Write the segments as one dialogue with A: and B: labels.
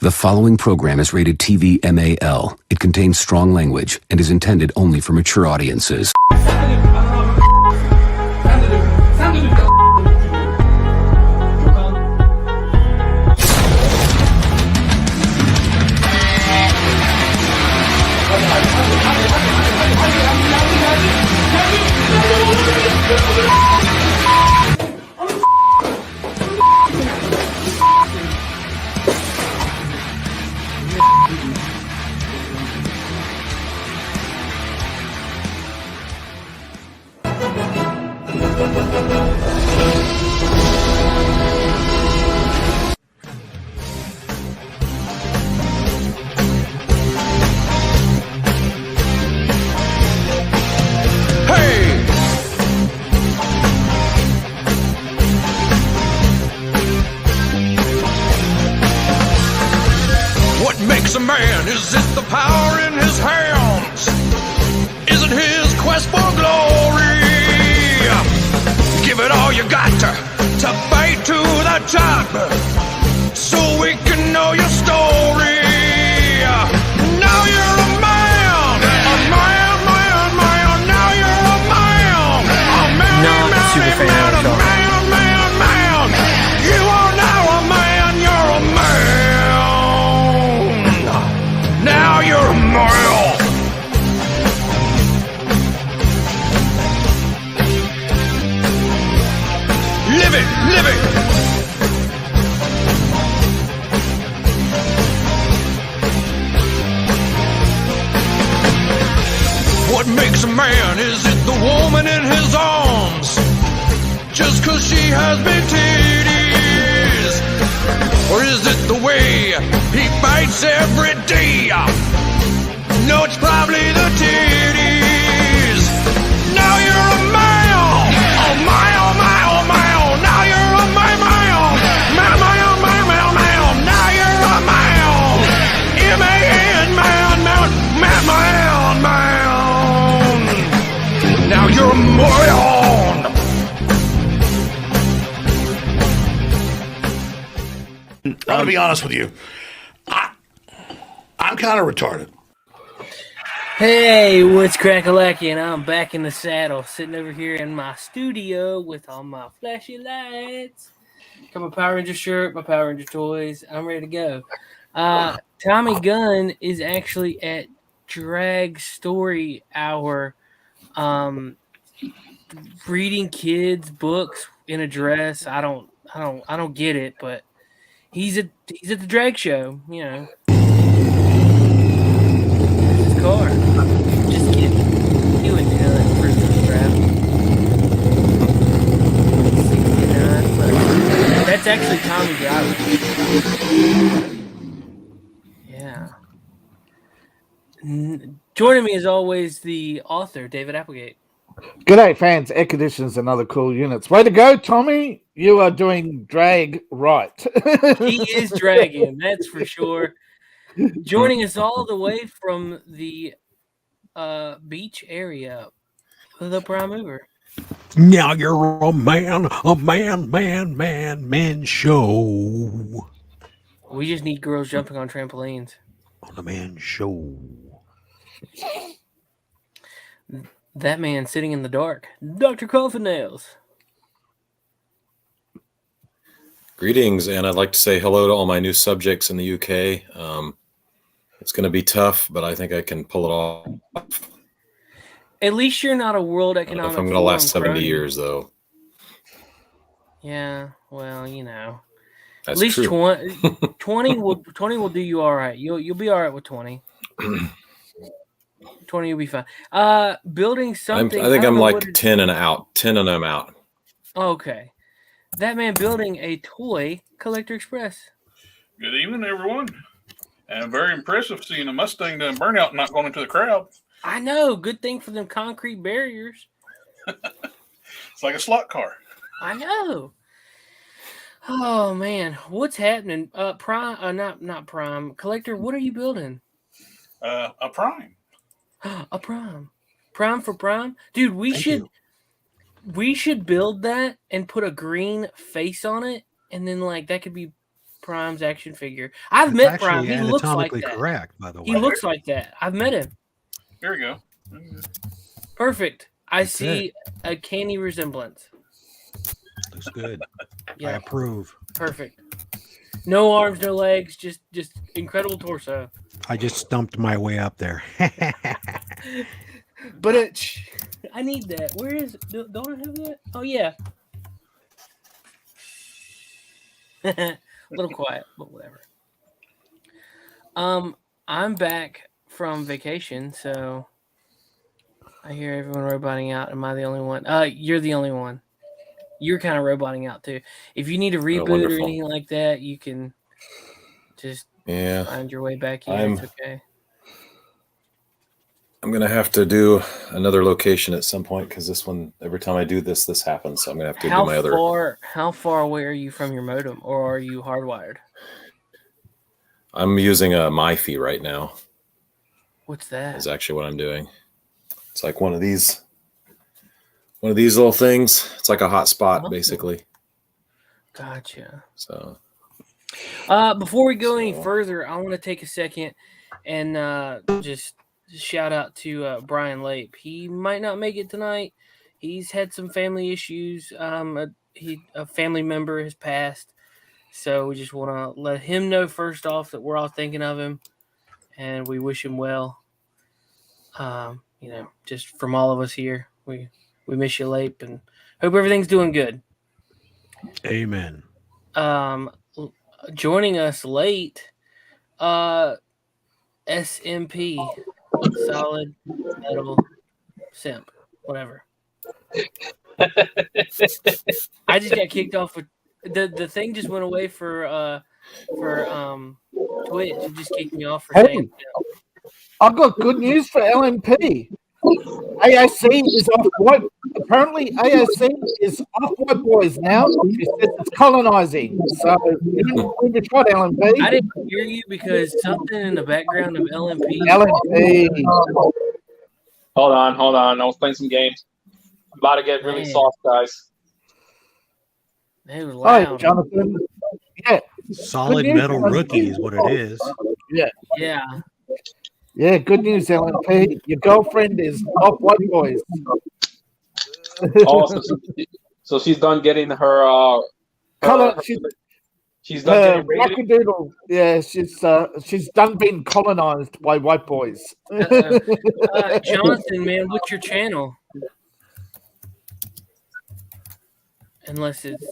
A: The following program is rated TV MAL. It contains strong language and is intended only for mature audiences.
B: A man, is it the power in his hands? Is it his quest for glory? Give it all you got to fight to the top, so we can know your story. Now you're a man, man. Now you're a man,
C: Not a super fan of Shawhan.
B: man. You are now a man. You're a man. Now you're a man. Live it. What makes a man? Is it the woman in his arms? Just 'cause she has big titties? Or is it the way he fights every day? No, it's probably the titties. Now you're a man. Oh my. Now you're a man. Man. Now you're a man. M-A-N, man. Now you're a man.
D: I'm going to be honest with you. I'm kind of retarded.
C: Hey, what's crack-a-lacky? And I'm back in the saddle, sitting over here in my studio with all my flashy lights. Got my Power Ranger shirt, my Power Ranger toys. I'm ready to go. Tommy Gunn is actually at Drag Story Hour, reading kids' books in a dress. I don't get it, but he's at the drag show, you know. There's his car. Just kidding. He wouldn't do that for his crap. 69 bucks. That's actually Tommy driving. Yeah. Joining me as always, the author, David Applegate.
D: G'day, fans. Air conditioners and other cool units. Way to go, Tommy. You are doing drag right.
C: He is dragging, that's for sure. Joining us all the way from the beach area, the Prime Mover.
E: Now you're a man show.
C: We just need girls jumping on trampolines.
E: On the man show.
C: That man sitting in the dark, Dr. Coffin Nails.
F: Greetings, and I'd like to say hello to all my new subjects in the UK. It's going to be tough, but I think I can pull it off.
C: At least you're not a World
F: I don't know
C: Economic
F: if I'm going to
C: Forum
F: last 70
C: crony.
F: years, though.
C: Yeah, well, you know.
F: That's
C: At least
F: true.
C: 20 will do you all right. You'll be all right with 20. 20 will be fine. Building something.
F: I think
C: don't
F: I'm
C: know
F: like
C: what it-
F: 10 and out. 10 and I'm out.
C: Okay. That man building a toy CollectorExpress.
G: Good evening, everyone. And very impressive seeing a Mustang done burnout and not going into the crowd.
C: I know. Good thing for them concrete barriers.
G: It's like a slot car.
C: I know. Oh man, what's happening? Prime, not Prime. Collector, what are you building?
G: A Prime.
C: A Prime. Prime for Prime? Dude, we should build that and put a green face on it, and then like that could be Prime's action figure. I've
E: It's
C: met Prime.
E: actually
C: He looks like
E: anatomically
C: that.
E: correct, by the way.
C: He looks like that. I've met him.
G: Here we go.
C: Perfect. I
E: That's
C: see a canny resemblance.
E: Looks good. I
C: Yeah,
E: approve.
C: perfect. No arms, no legs, just incredible torso.
E: I just stumped my way up there.
C: But I need that. Where is it? Don't I have that? Oh yeah. A little quiet, but whatever. I'm back from vacation, so I hear everyone roboting out. Am I the only one? You're the only one. You're kind of roboting out too. If you need a reboot or
F: wonderful.
C: anything like that, you can just find your way back in. It's okay.
F: I'm going to have to do another location at some point because this one, every time I do this happens. So I'm going to have to do my other.
C: How far away are you from your modem, or are you hardwired?
F: I'm using a MiFi right now.
C: What's that?
F: Is actually what I'm doing. It's like one of these little things. It's like a hotspot, basically.
C: Gotcha.
F: So,
C: before we go any further, I want to take a second and just shout out to Brian Lape. He might not make it tonight. He's had some family issues. A family member has passed, so we just want to let him know first off that we're all thinking of him, and we wish him well. Just from all of us here, we miss you, Lape, and hope everything's doing good.
E: Amen.
C: Joining us late, SMP, Solid Metal Simp, whatever. I just got kicked off with the thing. Just went away for Twitch. It just kicked me off for saying.
D: I've got good news for LMP. AOC is off white. Apparently, AOC is off white boys now. She says it's colonizing. So you didn't win the shot, LMP.
C: I didn't hear you because something in the background of LMP.
D: LMP.
H: Hold on. I was playing some games. I'm about to get really soft, guys.
C: It was
D: Hi,
C: loud.
D: Jonathan. Yeah.
E: Solid metal rookie is what it is.
D: Yeah.
C: Yeah.
D: Yeah, good news, LMP. Your girlfriend is off white boys.
H: Oh, so she's done getting her. She's done getting rated.
D: Wackadoodle. Yeah, she's done being colonized by white boys.
C: Jonathan, man, what's your channel? Unless it's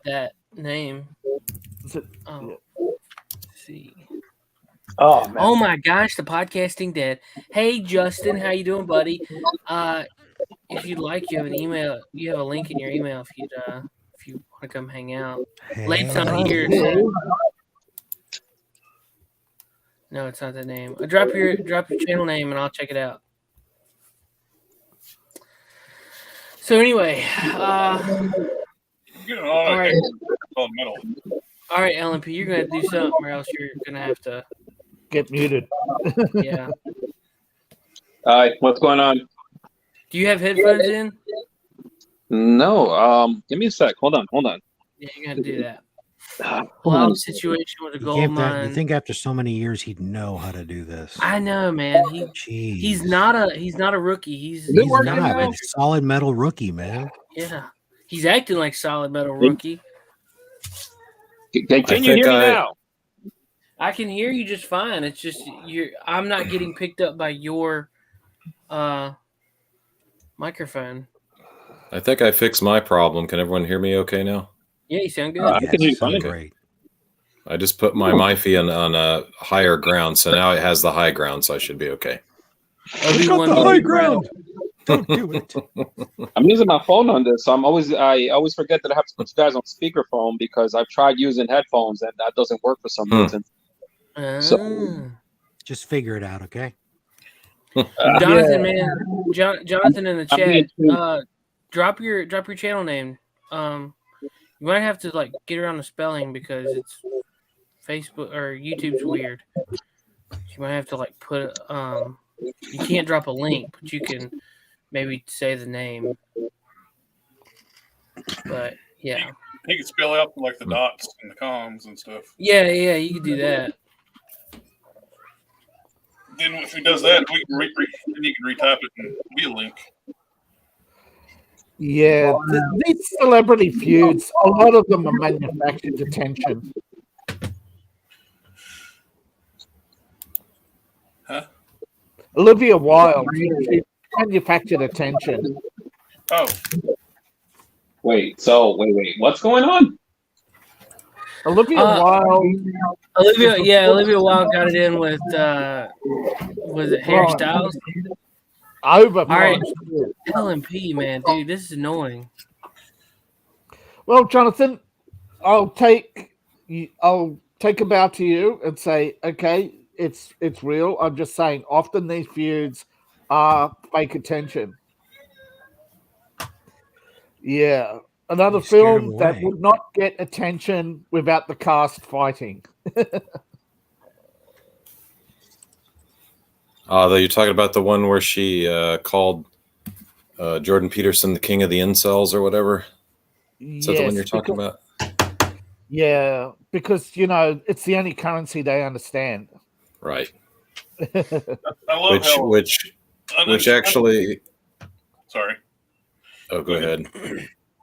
C: that name. Oh, let's see.
H: Oh, man.
C: Oh my gosh, the podcasting dead. Hey Justin, how you doing, buddy? If you'd like, you have an email. You have a link in your email if you want to come hang out. Late's not here. So. No, it's not that name. Drop your channel name and I'll check it out. So anyway, all right. All right, LMP, you're gonna do something, or else you're gonna have to
D: get muted.
C: Yeah.
H: All right, what's going on?
C: Do you have headphones in?
H: No. Give me a sec. Hold on.
C: Yeah, you gotta do that. Wild situation with a gold mine.
E: You think after so many years he'd know how to do this?
C: I know, man. He's not a rookie. He's
E: not a solid metal rookie, man.
C: Yeah, he's acting like solid metal rookie.
H: Can you hear me now?
C: I can hear you just fine. It's just I'm not getting picked up by your microphone.
F: I think I fixed my problem. Can everyone hear me okay now?
C: Yeah, you sound good.
H: I can hear you fine.
E: Great.
F: I just put my MiFi on a higher ground, so now it has the high ground, so I should be okay.
E: It's got the high ground. Don't do it.
H: I'm using my phone on this, so I always forget that I have to put you guys on speakerphone because I've tried using headphones and that doesn't work for some reason. So
E: just figure it out, okay?
C: Jonathan, man, Jonathan in the chat. Drop your channel name. You might have to get around the spelling because it's Facebook or YouTube's weird. You might have to put you can't drop a link, but you can maybe say the name. But yeah.
G: He can spell out like the dots and the commas and stuff.
C: Yeah, you can do that.
G: Then if he does that, we can then you can retype it and be a link.
D: Yeah, these celebrity feuds, a lot of them are manufactured attention.
G: Huh?
D: Olivia Wilde, she manufactured attention.
G: Oh.
H: Wait, what's going on?
D: Olivia Wilde.
C: Olivia Wilde got it in with was it Harry Styles?
D: Over.
C: All right, LMP, man, dude, this is annoying.
D: Well, Jonathan, I'll take a bow to you and say, okay, it's real. I'm just saying, often these feuds are fake attention. Yeah, another film that would not get attention without the cast fighting.
F: You're talking about the one where she called Jordan Peterson the king of the incels or whatever? Is that the one you're talking about?
D: Yeah, because, it's the only currency they understand.
F: Right.
G: I love
F: which actually...
G: Sorry.
F: Oh, go ahead.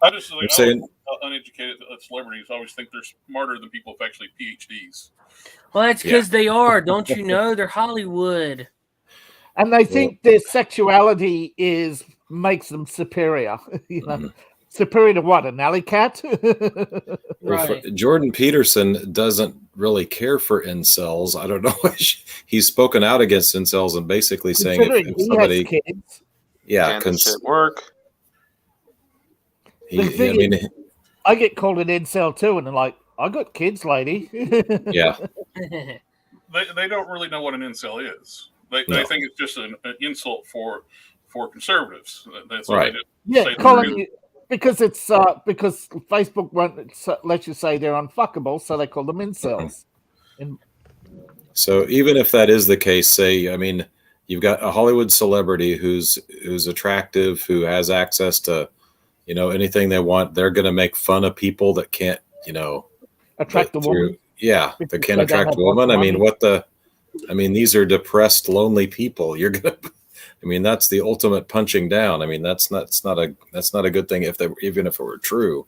G: I just saying uneducated celebrities always think they're smarter than people with actually PhDs.
C: Well, that's because they are. Don't you know? They're Hollywood.
D: And they think their sexuality makes them superior. Superior to what? An alley cat?
C: Right.
F: Jordan Peterson doesn't really care for incels. I don't know. He's spoken out against incels and basically saying if somebody,
D: has kids.
F: Yeah,
H: work.
D: I get called an incel too, and they're like, "I got kids, lady."
F: Yeah.
G: They don't really know what an incel is. They think it's just an insult for conservatives. That's
F: right.
D: Calling you, because it's because Facebook won't let you say they're unfuckable, so they call them incels.
F: So even if that is the case, say, I mean, you've got a Hollywood celebrity who's attractive, who has access to, anything they want. They're going to make fun of people that can't,
D: attract a woman.
F: Yeah, that can't attract a woman. I mean, these are depressed, lonely people. You're gonna, that's the ultimate punching down. That's not a good thing even if it were true.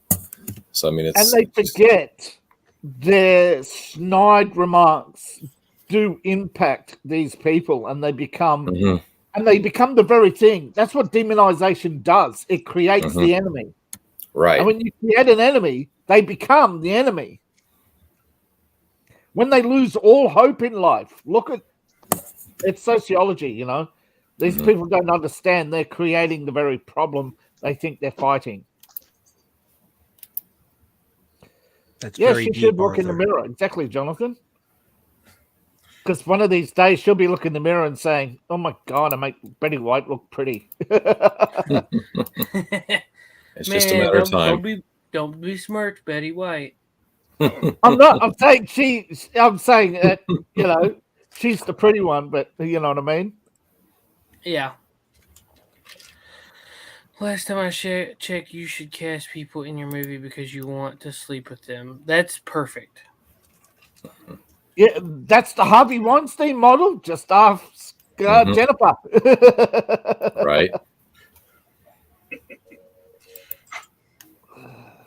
F: So and
D: they forget their snide remarks do impact these people, and they become the very thing. That's what demonization does. It creates the enemy.
F: Right.
D: And when you create an enemy, they become the enemy. When they lose all hope in life, look at it's sociology, These people don't understand they're creating the very problem they think they're fighting.
E: That's
D: she should look in the mirror. Exactly, Jonathan. Because one of these days she'll be looking in the mirror and saying, "Oh my God, I make Betty White look pretty."
F: It's just a matter of time.
C: Don't be smirched, Betty White.
D: I'm not. I'm saying I'm saying that she's the pretty one, but you know what I mean.
C: Yeah. Last time I checked, you should cast people in your movie because you want to sleep with them. That's perfect.
D: Yeah, that's the Harvey Weinstein model. Just ask Jennifer.
F: Right.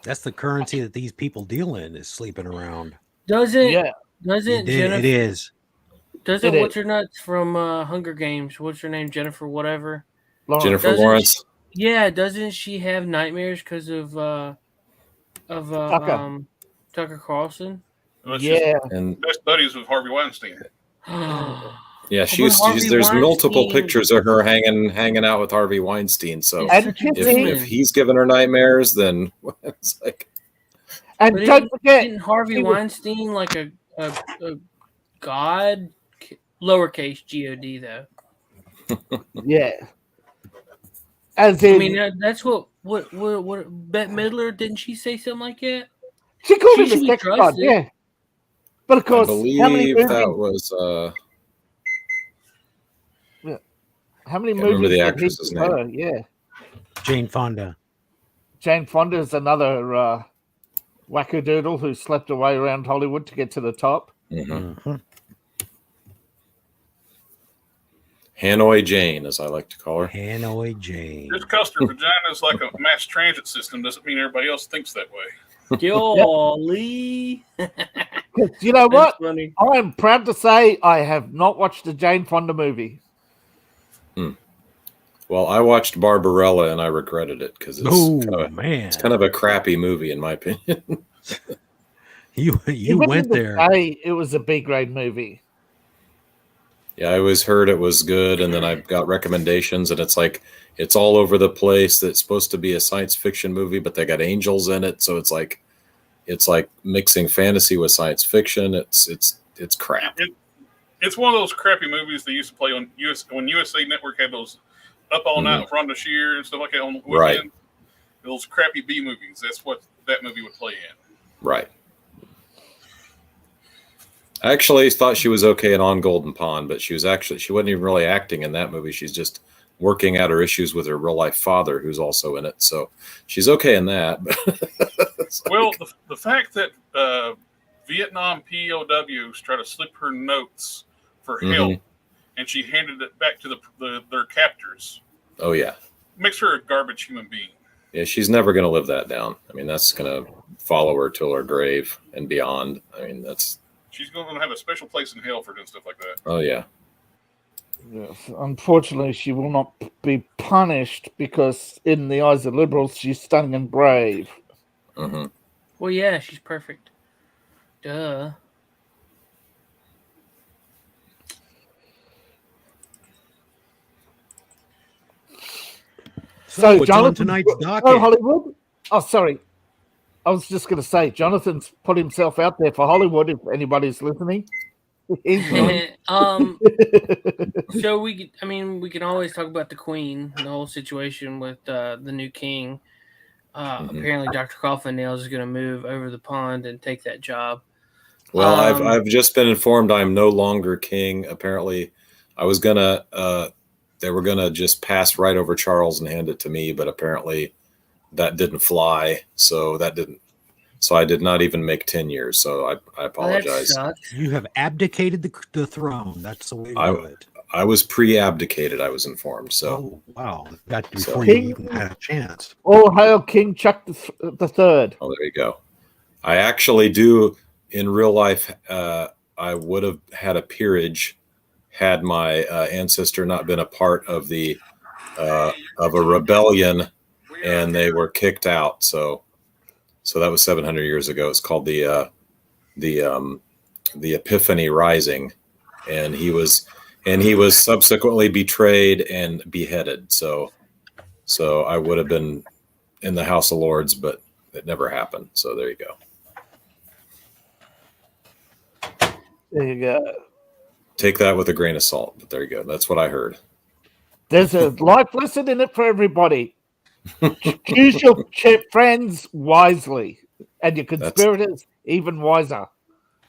E: That's the currency that these people deal in, is sleeping around.
C: Doesn't
E: Jennifer? It is.
C: Doesn't what's her nuts from Hunger Games? What's her name? Jennifer whatever.
F: Jennifer Lawrence.
C: Doesn't she have nightmares because of Tucker Carlson?
G: And best buddies with Harvey Weinstein.
F: Yeah, there's multiple pictures of her hanging out with Harvey Weinstein. So if he's giving her nightmares, then it's like.
D: And don't forget,
C: isn't Harvey Weinstein like a god, lowercase God though?
D: Yeah. As in,
C: that's what Bette Midler, didn't she say something like that?
D: She called him a sex god, yeah. But of course,
F: I believe that was.
D: How many movies?
F: Remember the actress's name?
D: Yeah,
E: Jane Fonda.
D: Jane Fonda is another wackadoodle who slept away around Hollywood to get to the top.
F: Mm-hmm. Hanoi Jane, as I like to call her.
E: Hanoi Jane.
G: Just because her vagina is like a mass transit system doesn't mean everybody else thinks that way.
C: Golly.
D: You know what?
C: Funny.
D: I am proud to say I have not watched a Jane Fonda movie.
F: Well, I watched Barbarella and I regretted it because
E: it's
F: kind of a crappy movie in my opinion.
E: you went there.
D: It was a B grade movie.
F: Yeah, I always heard it was good, and then I got recommendations, and it's like it's all over the place. That's supposed to be a science fiction movie, but they got angels in it, so it's like mixing fantasy with science fiction. It's crap.
G: It's one of those crappy movies they used to play on when USA Network had those Up All Night with Rhonda Shear and stuff like that on the weekend.
F: Right.
G: Those crappy B movies. That's what that movie would play in.
F: Right. I actually thought she was okay in On Golden Pond, but she wasn't even really acting in that movie. She's just working out her issues with her real life father, who's also in it. So she's okay in that.
G: Well, the fact that Vietnam POWs try to slip her notes for help, and she handed it back to their captors.
F: Oh yeah,
G: makes her a garbage human being.
F: Yeah, she's never going to live that down. I mean, that's going to follow her till her grave and beyond. I mean, she's going to have a special place in hell for doing stuff like that. Oh yeah.
D: Yes, unfortunately, she will not be punished because, in the eyes of liberals, she's stunning and brave.
F: Mm-hmm.
C: Well, yeah, she's perfect. Duh.
D: So, Jonathan,
E: tonight's docket?
D: Hollywood? Oh, sorry. I was just going to say, Jonathan's put himself out there for Hollywood, if anybody's listening.
C: So we can always talk about the Queen and the whole situation with the new king. Apparently, Dr. Coffin Nails is going to move over the pond and take that job.
F: Well, I've just been informed I'm no longer king. Apparently, I was gonna they were gonna just pass right over Charles and hand it to me, but apparently that didn't fly. So I did not even make 10 years. So I apologize.
E: You have abdicated the throne. That's the way to do it.
F: I was pre-abdicated, I was informed. So
E: wow, that before you even had a chance.
D: All hail King Chuck the Third.
F: Oh, there you go. I actually do in real life. I would have had a peerage had my ancestor not been a part of of a rebellion, and they were kicked out. So that was 700 years ago. It's called the Epiphany Rising, and he was subsequently betrayed and beheaded. So I would have been in the House of Lords, but it never happened. So there you go.
D: There you go.
F: Take that with a grain of salt, but there you go. That's what I heard.
D: There's a life lesson in it for everybody. Choose your friends wisely, and your conspirators even wiser.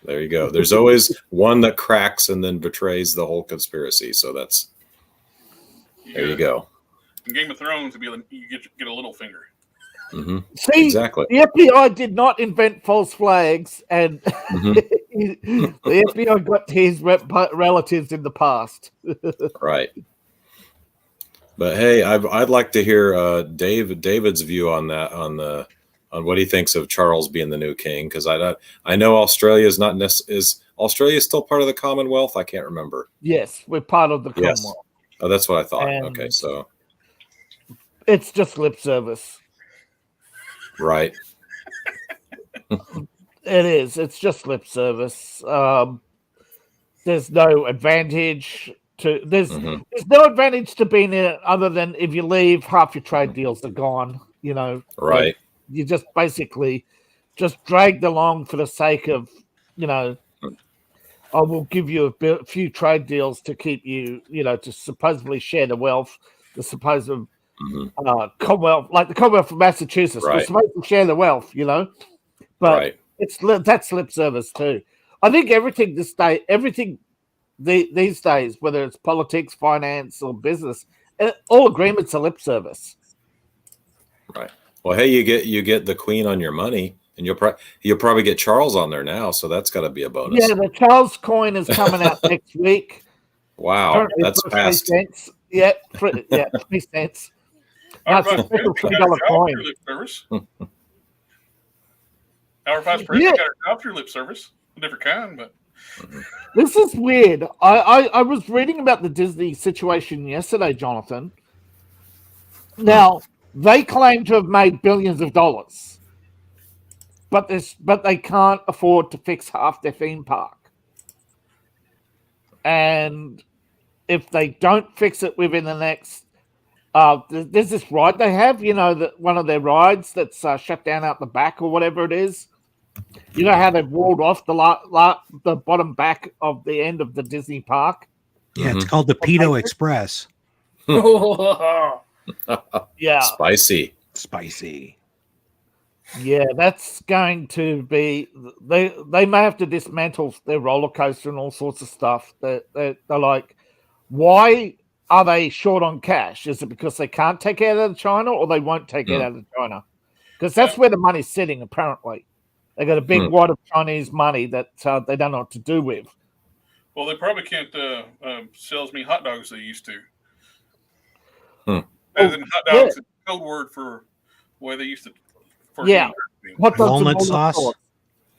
F: There you go. There's always one that cracks and then betrays the whole conspiracy. So there you go.
G: In Game of Thrones, you get a little finger.
F: Mm-hmm.
D: See,
F: exactly.
D: The FBI did not invent false flags, and the FBI got to his relatives in the past.
F: Right. But hey, I'd like to hear David's view on that, on what he thinks of Charles being the new king, because I know Australia is not is Australia still part of the Commonwealth? I can't remember.
D: Yes, we're part of the Commonwealth.
F: Yes. Oh, that's what I thought.
D: And
F: okay, so
D: it's just lip service.
F: Right.
D: It is. It's just lip service. There's no advantage to there's no advantage to being in it other than if you leave, half your trade deals are gone. You know.
F: Right.
D: Like, you just basically just dragged along for the sake of, I will give you a few trade deals to keep you, to supposedly share the wealth, the supposed Commonwealth, like the Commonwealth of Massachusetts,
F: right.
D: We're supposed to share the wealth, but that's lip service too. I think everything these days, whether it's politics, finance, or business, all agreements are lip service.
F: Right. Well, hey, you get the queen on your money, And you'll probably get Charles on there now, so that's got to be a bonus.
D: Yeah, the Charles coin is coming out next week.
F: Wow,
D: Apparently
F: that's
D: for
F: fast.
D: 3 cents. Yeah, 3 cents. That's a special $3 coin.
G: Lip service. Our vice president got a job through lip service, a different kind, but
D: This is weird. I was reading about the Disney situation yesterday, Jonathan. Now, they claim to have made billions of dollars, but they can't afford to fix half their theme park. And if they don't fix it within the next, there's this ride they have, that one of their rides that's shut down out the back or whatever it is. You know how they've walled off the bottom back of the end of the Disney park?
E: Yeah, it's called the CollectorExpress.
D: Yeah.
F: Spicy.
D: Yeah, that's going to be. They may have to dismantle their roller coaster and all sorts of stuff. They're like, why are they short on cash? Is it because they can't take it out of China, or they won't take it out of China? Because that's where the money's sitting. Apparently, they got a big wad of Chinese money that they don't know what to do with.
G: well, they probably can't sell as many hot dogs as they used to. And then hot dogs is a code word for where they used to.
D: Hot dogs
E: walnut sauce.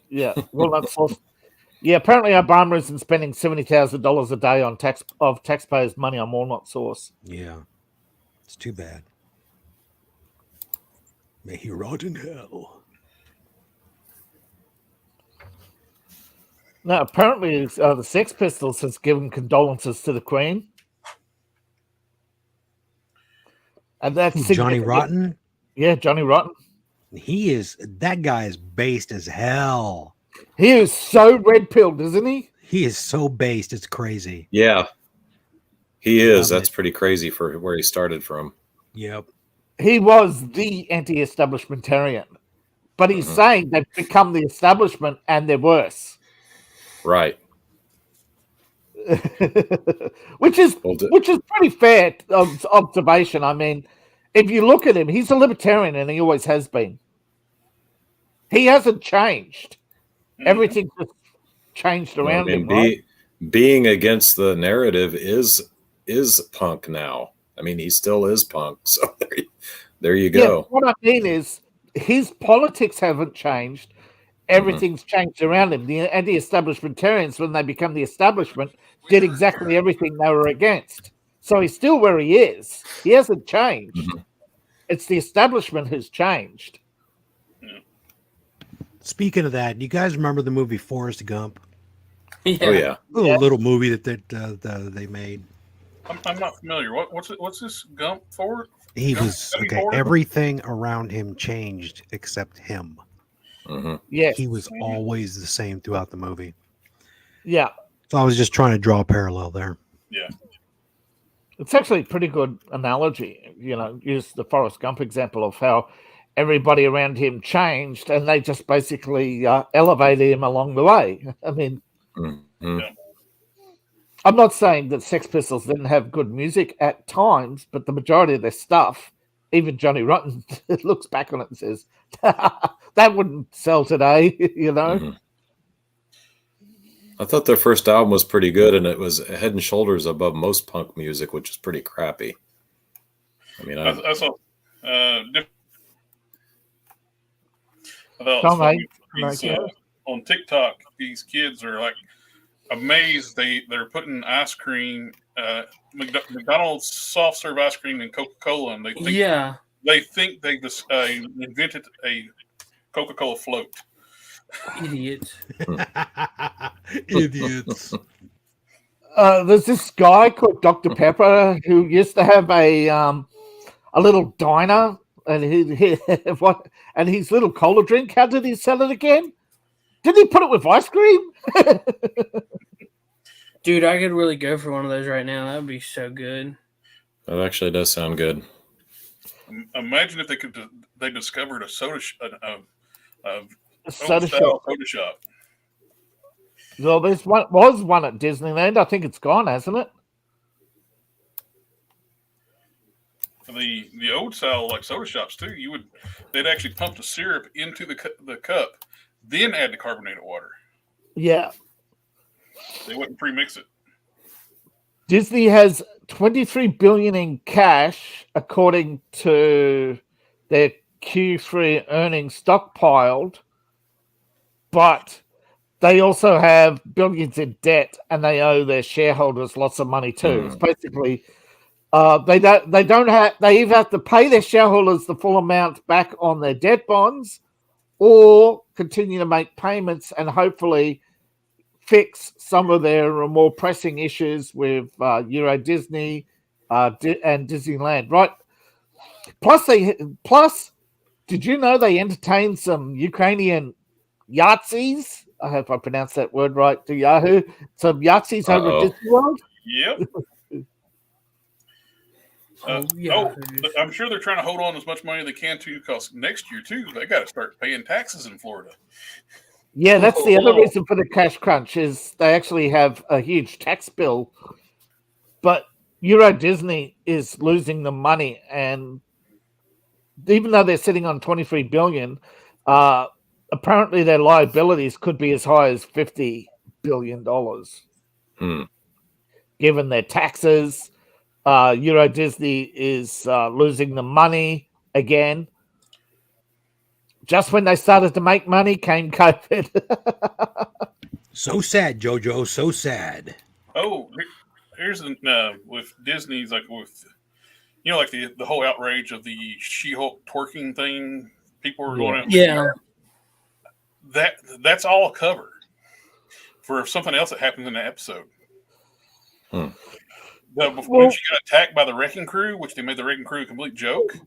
D: Yeah, walnut sauce. Yeah, apparently Obama isn't spending $70,000 a day on taxpayers' money on walnut sauce.
E: Yeah, it's too bad. May he rot in hell.
D: Now, apparently, the Sex Pistols has given condolences to the Queen, and that's
E: Johnny Rotten.
D: Yeah, Johnny Rotten.
E: That guy is based as hell.
D: He is so red-pilled, isn't he?
E: He is so based, it's crazy.
F: Yeah, he is. That's pretty crazy for where he started from.
E: Yep.
D: He was the anti-establishmentarian, but he's saying they've become the establishment and they're worse.
F: Right.
D: which is pretty fair observation. I mean, if you look at him, he's a libertarian and he always has been. He hasn't changed. Everything's just changed around him. Right?
F: Being against the narrative is punk now. I mean, he still is punk. So there you go.
D: Yeah, what I mean is his politics haven't changed. Everything's changed around him. The anti-establishmentarians, when they become the establishment, did exactly everything they were against. So he's still where he is. He hasn't changed. It's the establishment who's changed.
E: Speaking of that, you guys remember the movie Forrest Gump?
C: Yeah.
F: Oh yeah,
E: Little movie that they made.
G: I'm not familiar. What's this Gump for?
E: He was okay. Everything around him changed except him.
D: Yes,
E: he was always the same throughout the movie.
D: Yeah.
E: So I was just trying to draw a parallel there.
G: Yeah.
D: It's actually a pretty good analogy. Use the Forrest Gump example of how everybody around him changed and they just basically elevated him along the way. I mean, I'm not saying that Sex Pistols didn't have good music at times, but the majority of their stuff, even Johnny Rotten, looks back on it and says, that wouldn't sell today,
F: I thought their first album was pretty good, and it was head and shoulders above most punk music, which is pretty crappy. I mean,
G: I saw on TikTok, these kids are like amazed. They're putting ice cream, McDonald's soft serve ice cream and Coca-Cola, and they think they just invented a Coca-Cola float.
C: Idiots.
E: Idiots.
D: There's this guy called Dr. Pepper who used to have a little diner, and and his little cola drink. How did he sell it again? Did he put it with ice cream?
C: Dude, I could really go for one of those right now. That would be so good.
F: That actually does sound good.
G: Imagine if they discovered a soda shop.
D: Well, there's was one at Disneyland. I think it's gone, hasn't it?
G: The old style like soda shops too, they'd actually pump the syrup into the cup, then add the carbonated water.
D: Yeah.
G: They wouldn't pre-mix it.
D: Disney has $23 billion in cash, according to their Q3 earnings stockpiled, but they also have billions in debt, and they owe their shareholders lots of money too. It's basically they either have to pay their shareholders the full amount back on their debt bonds, or continue to make payments and hopefully fix some of their more pressing issues with Euro Disney and Disneyland, right? Plus, did you know they entertained some Ukrainian Yahtzees? I hope I pronounced that word right to Yahoo. Some Yahtzees over at Disney World.
G: Yep. I'm sure they're trying to hold on as much money as they can too, because next year too they got to start paying taxes in Florida.
D: Yeah, that's the other reason for the cash crunch is they actually have a huge tax bill, but Euro Disney is losing the money, and even though they're sitting on $23 billion, apparently their liabilities could be as high as $50 billion, given their taxes. Euro Disney is losing the money again. Just when they started to make money, came COVID.
E: So sad, JoJo. So sad.
G: Oh, here's with Disney's like with like the whole outrage of the She-Hulk twerking thing. People were going out.
C: Yeah.
G: That's all a cover for something else that happens in the episode. When she got attacked by the Wrecking Crew, which they made the Wrecking Crew a complete joke,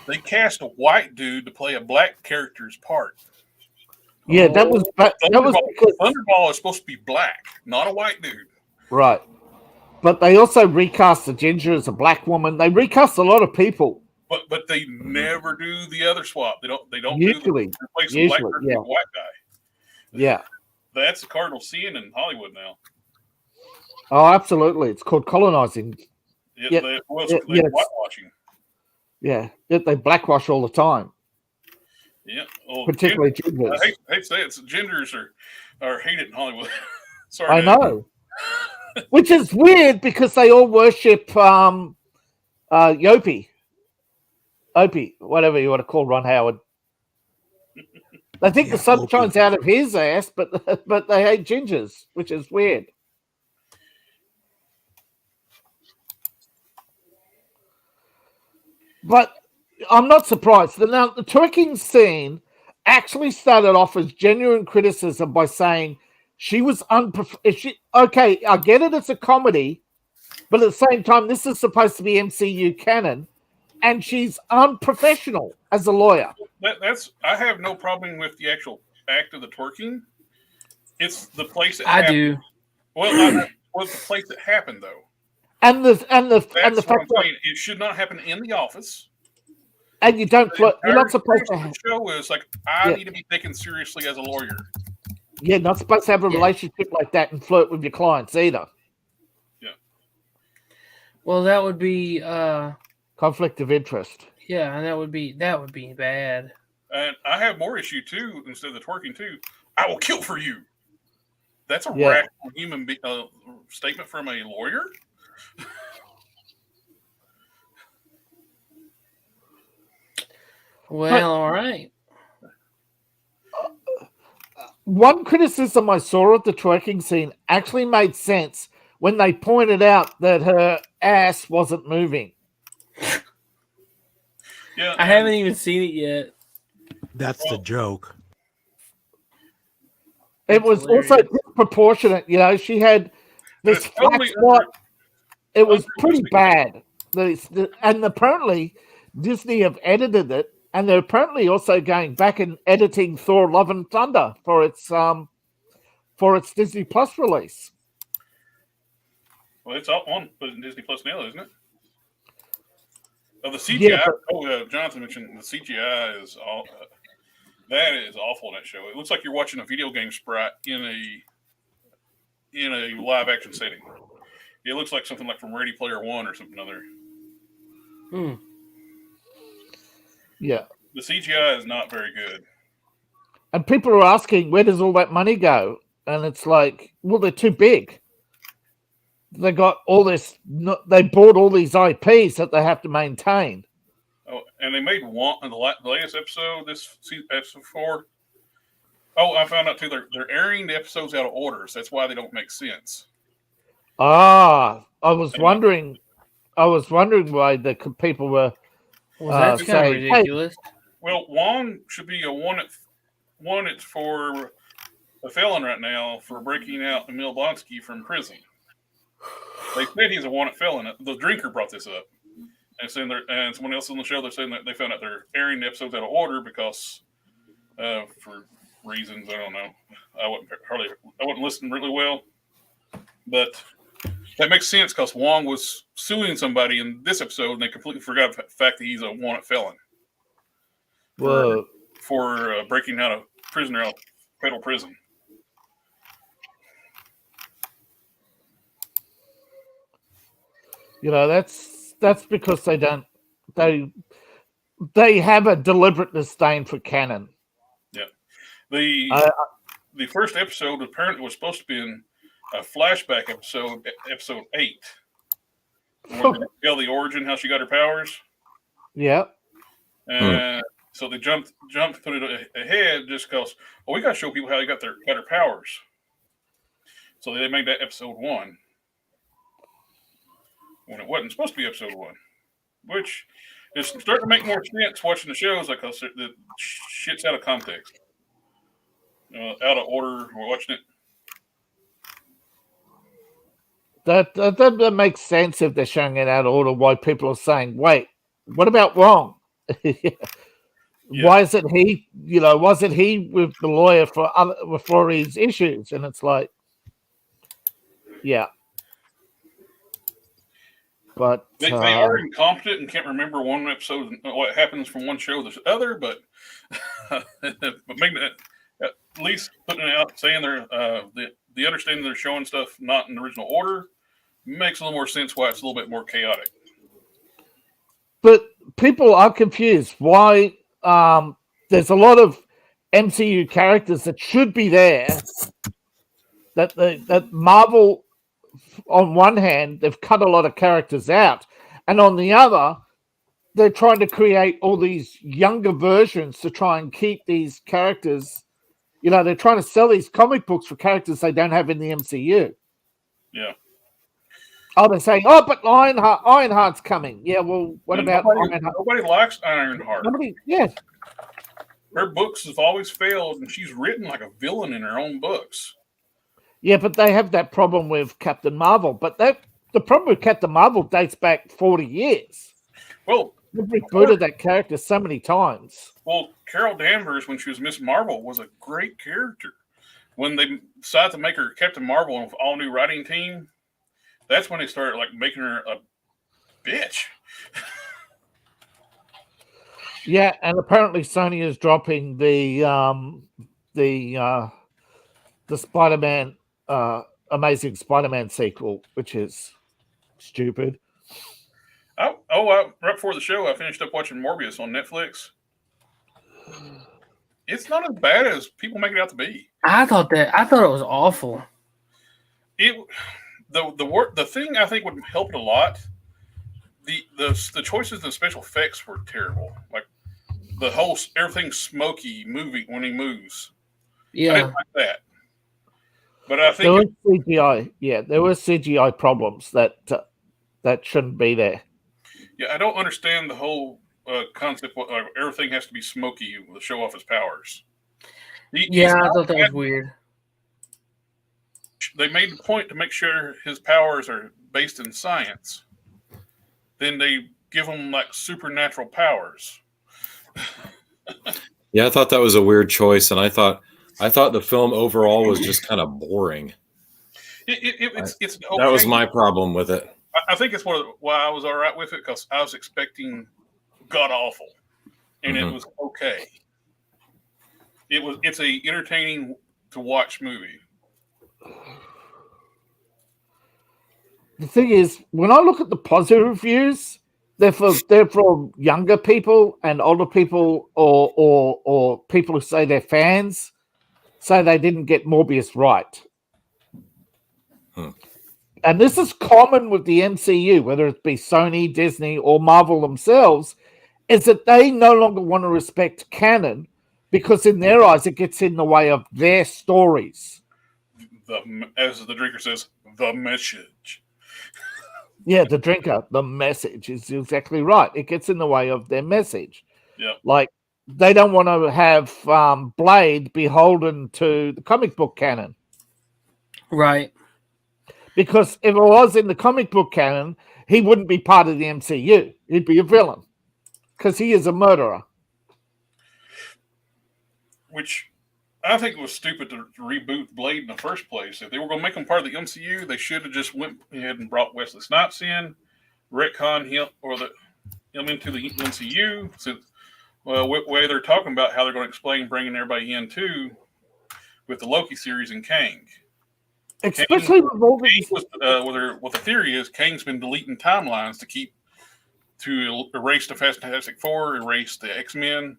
G: they cast a white dude to play a black character's part.
D: Yeah, that was because
G: Thunderball is supposed to be black, not a white dude.
D: Right. But they also recast the Ginger as a black woman. They recast a lot of people.
G: But they never do the other swap. They don't
D: usually
G: replace the black person with a white guy.
D: Yeah.
G: That's the cardinal sin in Hollywood now.
D: Oh, absolutely. It's called colonizing.
G: They're whitewashing.
D: Yeah. They blackwash all the time.
G: Yeah. Well,
D: particularly gingers.
G: I hate to say it. Gingers are hated in Hollywood. Sorry.
D: I know. Which is weird because they all worship Opie, whatever you want to call Ron Howard. They think the sun shines out of his ass, but they hate gingers, which is weird. But I'm not surprised. Now, the twerking scene actually started off as genuine criticism by saying she was unprofessional. Okay, I get it, it's a comedy, but at the same time, this is supposed to be MCU canon, and she's unprofessional as a lawyer.
G: I have no problem with the actual act of the twerking. It's the place that
C: I do.
G: Well, the place that happened though.
D: And the fact
G: that it should not happen in the office.
D: And you don't flirt. You're not supposed to.
G: The show is like I need to be taken seriously as a lawyer.
D: You're not supposed to have a relationship like that and flirt with your clients either.
G: Yeah.
C: Well, that would be
D: conflict of interest.
C: Yeah, and that would be bad.
G: And I have more issue too. Instead of the twerking too, I will kill for you. That's a rational human statement from a lawyer.
C: Well, all right.
D: One criticism I saw of the twerking scene actually made sense when they pointed out that her ass wasn't moving.
G: Yeah,
C: I haven't even seen it yet.
E: That's the joke.
D: It was also disproportionate. You know, she had this flat spot. It was pretty bad. And apparently Disney have edited it, and they're apparently also going back and editing Thor: Love and Thunder for its Disney Plus release.
G: Well, it's all on Disney Plus now, isn't it? Oh, the CGI. Jonathan mentioned the CGI is all. That is awful in that show. It looks like you're watching a video game sprite in a live action setting. It looks like something like from Ready Player One or something other.
D: Yeah.
G: The CGI is not very good.
D: And people are asking, where does all that money go? And it's like, well, they're too big. They got all this. They bought all these IPs that they have to maintain.
G: Oh, and they made one in the latest episode. This episode 4. Oh, I found out too. They're airing the episodes out of order, so that's why they don't make sense.
D: Ah, I was wondering why the people were.
C: Well, that's kind of ridiculous.
G: Hey. Well, Wong should be a wanted for a felon right now for breaking out Emil Blonsky from prison. They said he's a wanted felon. The Drinker brought this up, and someone else on the show, they're saying that they found out they're airing the episodes out of order because for reasons I don't know. I wasn't listening really well, but that makes sense because Wong was suing somebody in this episode, and they completely forgot the fact that he's a wanted felon. For breaking out a prisoner out of federal prison.
D: You know, that's because they have a deliberate disdain for canon.
G: Yeah. The first episode apparently was supposed to be in a flashback episode 8. Where they tell the origin, how she got her powers.
D: Yeah.
G: So they jumped, put it ahead just because, we got to show people how they got her powers. So they made that episode 1 when it wasn't supposed to be episode 1, which is starting to make more sense watching the shows because the shit's out of context, out of order. We're watching it.
D: That makes sense if they're showing it out of order. Why people are saying, "Wait, what about Wong?" Yeah. Wasn't he with the lawyer for his issues? And it's like, yeah. But
G: they are incompetent and can't remember one episode, what happens from one show to the other. But making it, at least putting it out, saying they're the understanding they're showing stuff not in the original order makes a little more sense. Why it's a little bit more chaotic.
D: But people are confused. Why? There's a lot of MCU characters that should be there. That Marvel, on one hand, they've cut a lot of characters out, and on the other, they're trying to create all these younger versions to try and keep these characters. You know, they're trying to sell these comic books for characters they don't have in the MCU.
G: Yeah.
D: Oh, they're saying, but Ironheart's coming. Yeah, well, what about Ironheart?
G: Nobody likes Ironheart.
D: Yeah.
G: Her books have always failed, and she's written like a villain in her own books.
D: Yeah, but they have that problem with Captain Marvel. But the problem with Captain Marvel dates back 40 years.
G: Well,
D: they've rebooted that character so many times.
G: Well, Carol Danvers, when she was Miss Marvel, was a great character. When they decided to make her Captain Marvel with all new writing team, that's when they started making her a bitch.
D: Yeah, and apparently Sony is dropping the Spider-Man, Amazing Spider-Man sequel, which is stupid.
G: Right before the show, I finished up watching Morbius on Netflix. It's not as bad as people make it out to be.
C: I thought it was awful.
G: The thing I think would help it a lot. The choices in the special effects were terrible. Like the whole everything's smoky moving when he moves.
C: Yeah,
G: I didn't like that. But I think
D: there was CGI. Yeah, there were CGI problems that shouldn't be there.
G: Yeah, I don't understand the whole concept. Everything has to be smoky to show off his powers.
C: I thought that was weird.
G: They made the point to make sure his powers are based in science. Then they give him supernatural powers.
F: Yeah, I thought that was a weird choice, and I thought the film overall was just kind of boring.
G: It's okay.
F: That was my problem with it.
G: I think it's why I was all right with it, because I was expecting god awful, and it was okay. It's a entertaining to watch movie.
D: The thing is, when I look at the positive reviews, they're for younger people and older people, or people who say they're fans, say they didn't get Morbius right. And this is common with the MCU, whether it be Sony, Disney, or Marvel themselves, is that they no longer want to respect canon because in their eyes it gets in the way of their stories.
G: As the drinker says, the message.
D: Yeah, the drinker, the message is exactly right. It gets in the way of their message.
G: Yeah.
D: Like, they don't want to have Blade beholden to the comic book canon.
C: Right.
D: Because if it was in the comic book canon, he wouldn't be part of the MCU. He'd be a villain. Because he is a murderer.
G: Which I think it was stupid to reboot Blade in the first place. If they were going to make him part of the MCU, they should have just went ahead and brought Wesley Snipes in, retcon him him into the MCU. Since, well, way they're talking about how they're going to explain bringing everybody in too with the Loki series and Kang.
D: Especially with all these.
G: What the theory is, Kang's been deleting timelines to erase the Fantastic Four, erase the X-Men.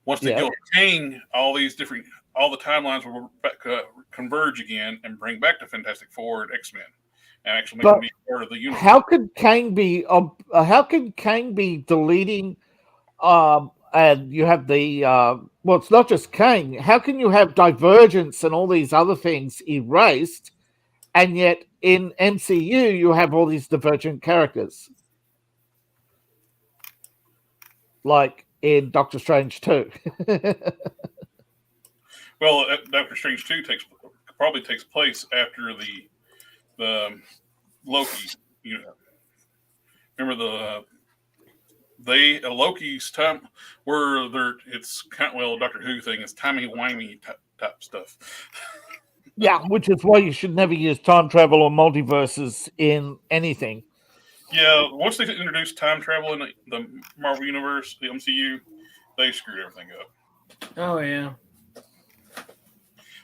G: Once they kill Kang, all the timelines will converge again and bring back the Fantastic Four and X-Men, and actually make them be part of the universe.
D: How could Kang be? Deleting? And you have the well, it's not just Kang. How can you have Divergence and all these other things erased, and yet in MCU you have all these divergent characters, like in Doctor Strange 2.
G: Well, Doctor Strange 2 probably takes place after the Loki. You know, remember Loki's time where it's kind of, Doctor Who thing is timey-wimey type stuff.
D: Yeah, which is why you should never use time travel or multiverses in anything.
G: Yeah, once they introduced time travel in the Marvel Universe, the MCU, they screwed everything up.
C: Oh yeah.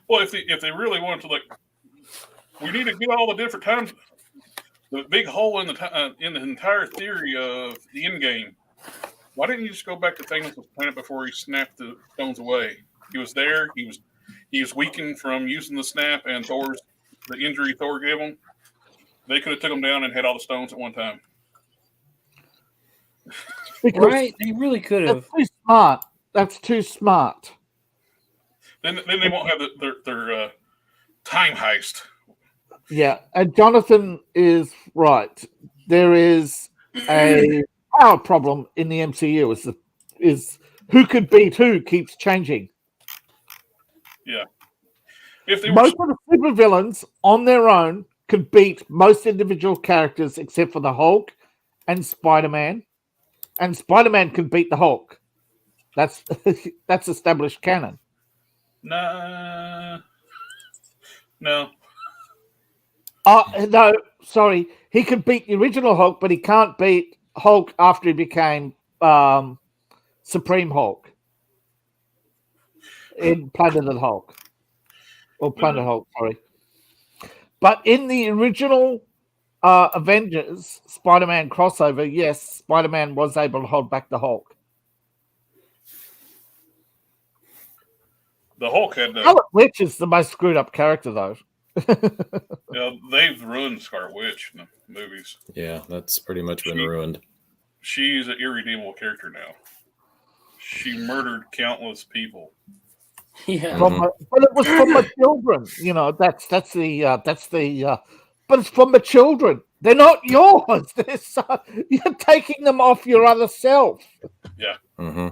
G: Well, if they really wanted to, we need to get all the different times. The big hole in the entire theory of the Endgame. Why didn't you just go back to Thanos' planet before he snapped the stones away? He was there. He was weakened from using the snap and the injury Thor gave him. They could have took him down and had all the stones at one time.
C: Right? They really could have.
D: That's too smart. That's too smart.
G: Then they won't have their time heist.
D: Yeah, and Jonathan is right. There is a power problem in the MCU. Is who could beat who keeps changing.
G: Yeah.
D: Most of the supervillains on their own could beat most individual characters except for the Hulk and Spider-Man. And Spider-Man can beat the Hulk. That's established canon.
G: No.
D: No, sorry. He can beat the original Hulk, but he can't beat Hulk after he became Supreme Hulk in Planet of the Hulk. Or Planet Hulk, sorry. But in the original Avengers Spider-Man crossover, yes, Spider-Man was able to hold back the Hulk.
G: The Hulk had
D: Scarlet Witch is the most screwed up character, though.
G: They've ruined Scarlet Witch in the movies.
F: Yeah, that's pretty much been ruined.
G: She's an irredeemable character now. She murdered countless people.
C: Yeah,
D: but it was from my children. You know, that's the. But it's from the children. They're not yours. You're taking them off your other self.
G: Yeah.
F: Mm-hmm.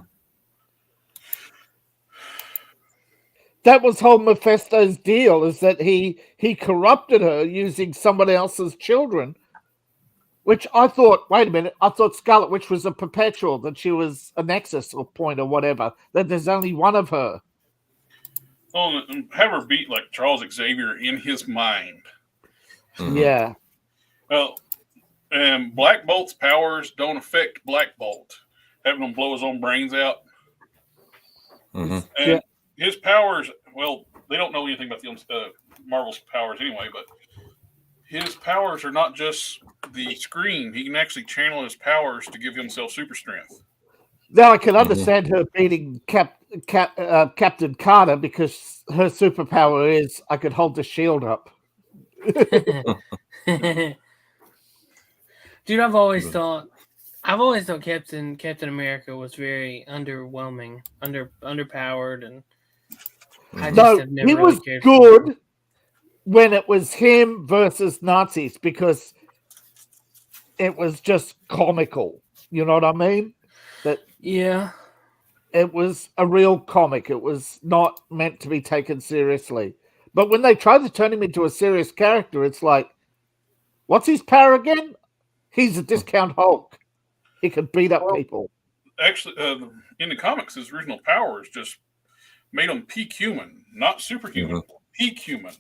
D: That was whole Mephisto's deal, is that he corrupted her using somebody else's children, which I thought, wait a minute, I thought Scarlet Witch was a perpetual, that she was a Nexus or point or whatever, that there's only one of her.
G: Oh, and have her beat like Charles Xavier in his mind.
D: Mm-hmm. Yeah.
G: Well, and Black Bolt's powers don't affect Black Bolt, having him blow his own brains out.
F: Mm-hmm.
G: And his powers, well, they don't know anything about the Marvel's powers anyway, but his powers are not just the screen, he can actually channel his powers to give himself super strength.
D: Now I can understand her beating Captain Carter because her superpower is I could hold the shield up.
C: Dude, I've always thought Captain America was very underwhelming, underpowered, and I just have never
D: he
C: really
D: was
C: cared
D: good
C: for him.
D: when it was him versus Nazis because it was just comical. You know what I mean?
C: Yeah.
D: It was a real comic. It was not meant to be taken seriously. But when they tried to turn him into a serious character, it's like, what's his power again? He's a discount Hulk. He can beat up people.
G: Actually, in the comics, his original powers just made him peak human, not superhuman. Peak human.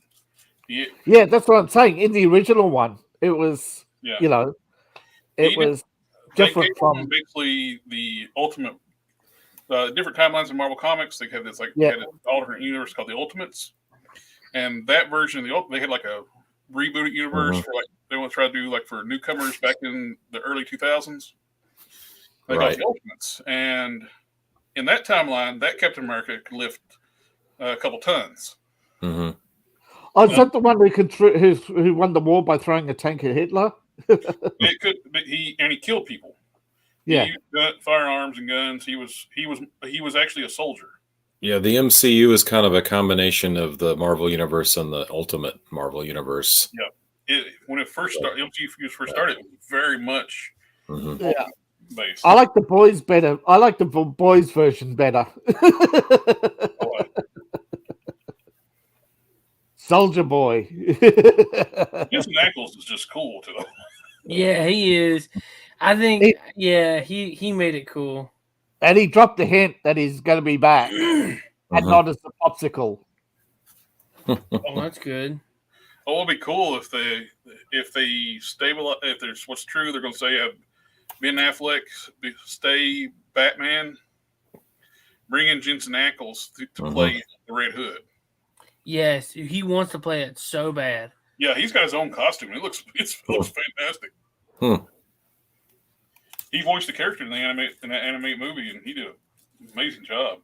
D: Yeah, that's what I'm saying. In the original one, it was, it was different from
G: basically the ultimate. Different timelines in Marvel Comics. They had this they had an alternate universe called the Ultimates, and that version of the they had like a rebooted universe for they want to try to do for newcomers back in the early 2000s. They got the Ultimates, and in that timeline, that Captain America could lift a couple tons.
D: Oh, is that the one who won the war by throwing a tank at Hitler?
G: It could, but he killed people.
D: Yeah,
G: he used firearms and guns. He was actually a soldier.
F: Yeah, the MCU is kind of a combination of the Marvel Universe and the Ultimate Marvel Universe.
G: Yeah, when it first started, MCU first started, it was very much based.
D: I like the boys better. I like the boys version better. Soldier Boy.
G: Jensen Ackles is just cool too.
C: Yeah, he is. I think. He made it cool.
D: And he dropped the hint that he's going to be back, and not as a popsicle.
C: Oh, that's good.
G: Oh, it'll be cool if they stabilize. If there's what's true, they're going to say Ben Affleck stay Batman. Bring in Jensen Ackles to play the Red Hood.
C: Yes, he wants to play it so bad.
G: Yeah, he's got his own costume. It looks fantastic. He voiced the character in the animated movie, and he did an amazing job.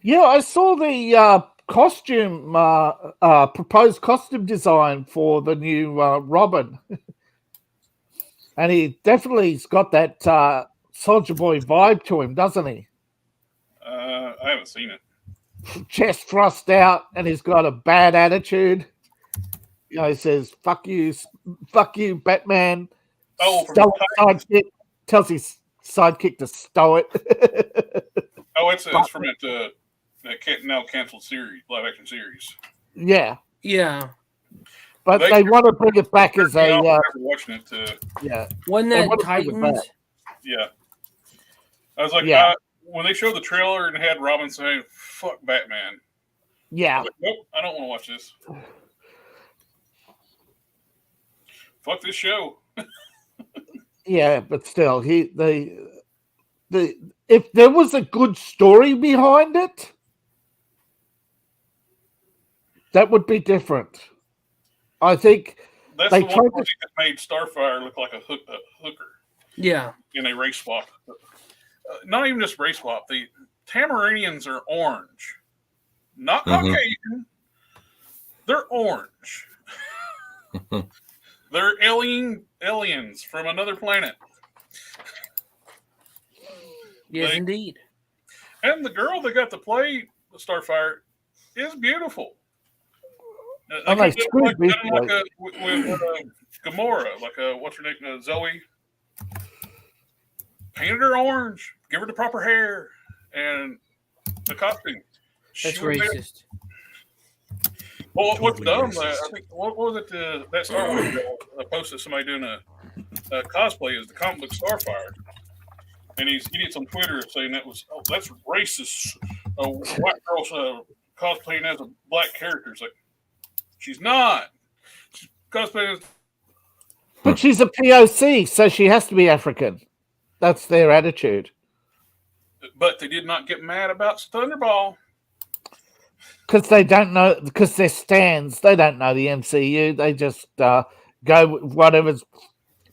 G: Yeah,
D: I saw the costume proposed costume design for the new Robin, and he definitely's got that Soldier Boy vibe to him, doesn't he?
G: I haven't seen it.
D: Chest thrust out, and he's got a bad attitude. He says, "Fuck you, Batman." Sidekick tells his sidekick to stow it.
G: It's from that now canceled series, live action series.
D: Yeah. But they want to bring it back as a.
G: Watching it.
C: Wasn't that Titans?
G: Yeah. I was like, when they showed the trailer and had Robin saying, "Fuck Batman."
D: Yeah.
G: Like, nope, I don't want to watch this. Fuck this show.
D: Yeah, but still, if there was a good story behind it, that would be different. I think
G: that's the one that made Starfire look like a hooker.
C: Yeah,
G: in a race swap. Not even just race swap. The Tamarinians are orange, not Caucasian. They're orange. They're aliens from another planet.
C: Yes, indeed.
G: And the girl that got to play Starfire is beautiful. With Gamora, what's her name? Zoe. Painted her orange. Give her the proper hair and the costume.
C: That's racist.
G: Well, what's dumb? I think what was it? That Star Wars girl posted somebody doing a cosplay as the comic book Starfire, and these idiots on Twitter saying that's racist. A white girl cosplaying as a black character. It's like she's not. She's cosplaying as.
D: But she's a POC, so she has to be African. That's their attitude.
G: But they did not get mad about Thunderball.
D: Because they don't know, because they're stands. They don't know the MCU. They just go with whatever's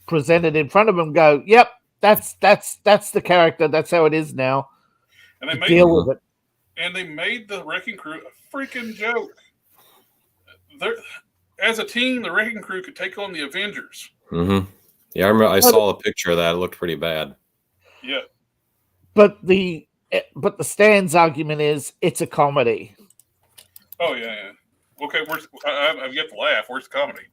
D: presented in front of them. Go, yep, that's the character. That's how it is now.
G: And they
D: deal with it.
G: And they made the Wrecking Crew a freaking joke. As a team, the Wrecking Crew could take on the Avengers.
F: Mm-hmm. Yeah, I remember. I saw a picture of that. It looked pretty bad.
G: Yeah.
D: But the Stan's argument is it's a comedy.
G: Oh yeah. Okay, I've yet to laugh. Where's the comedy?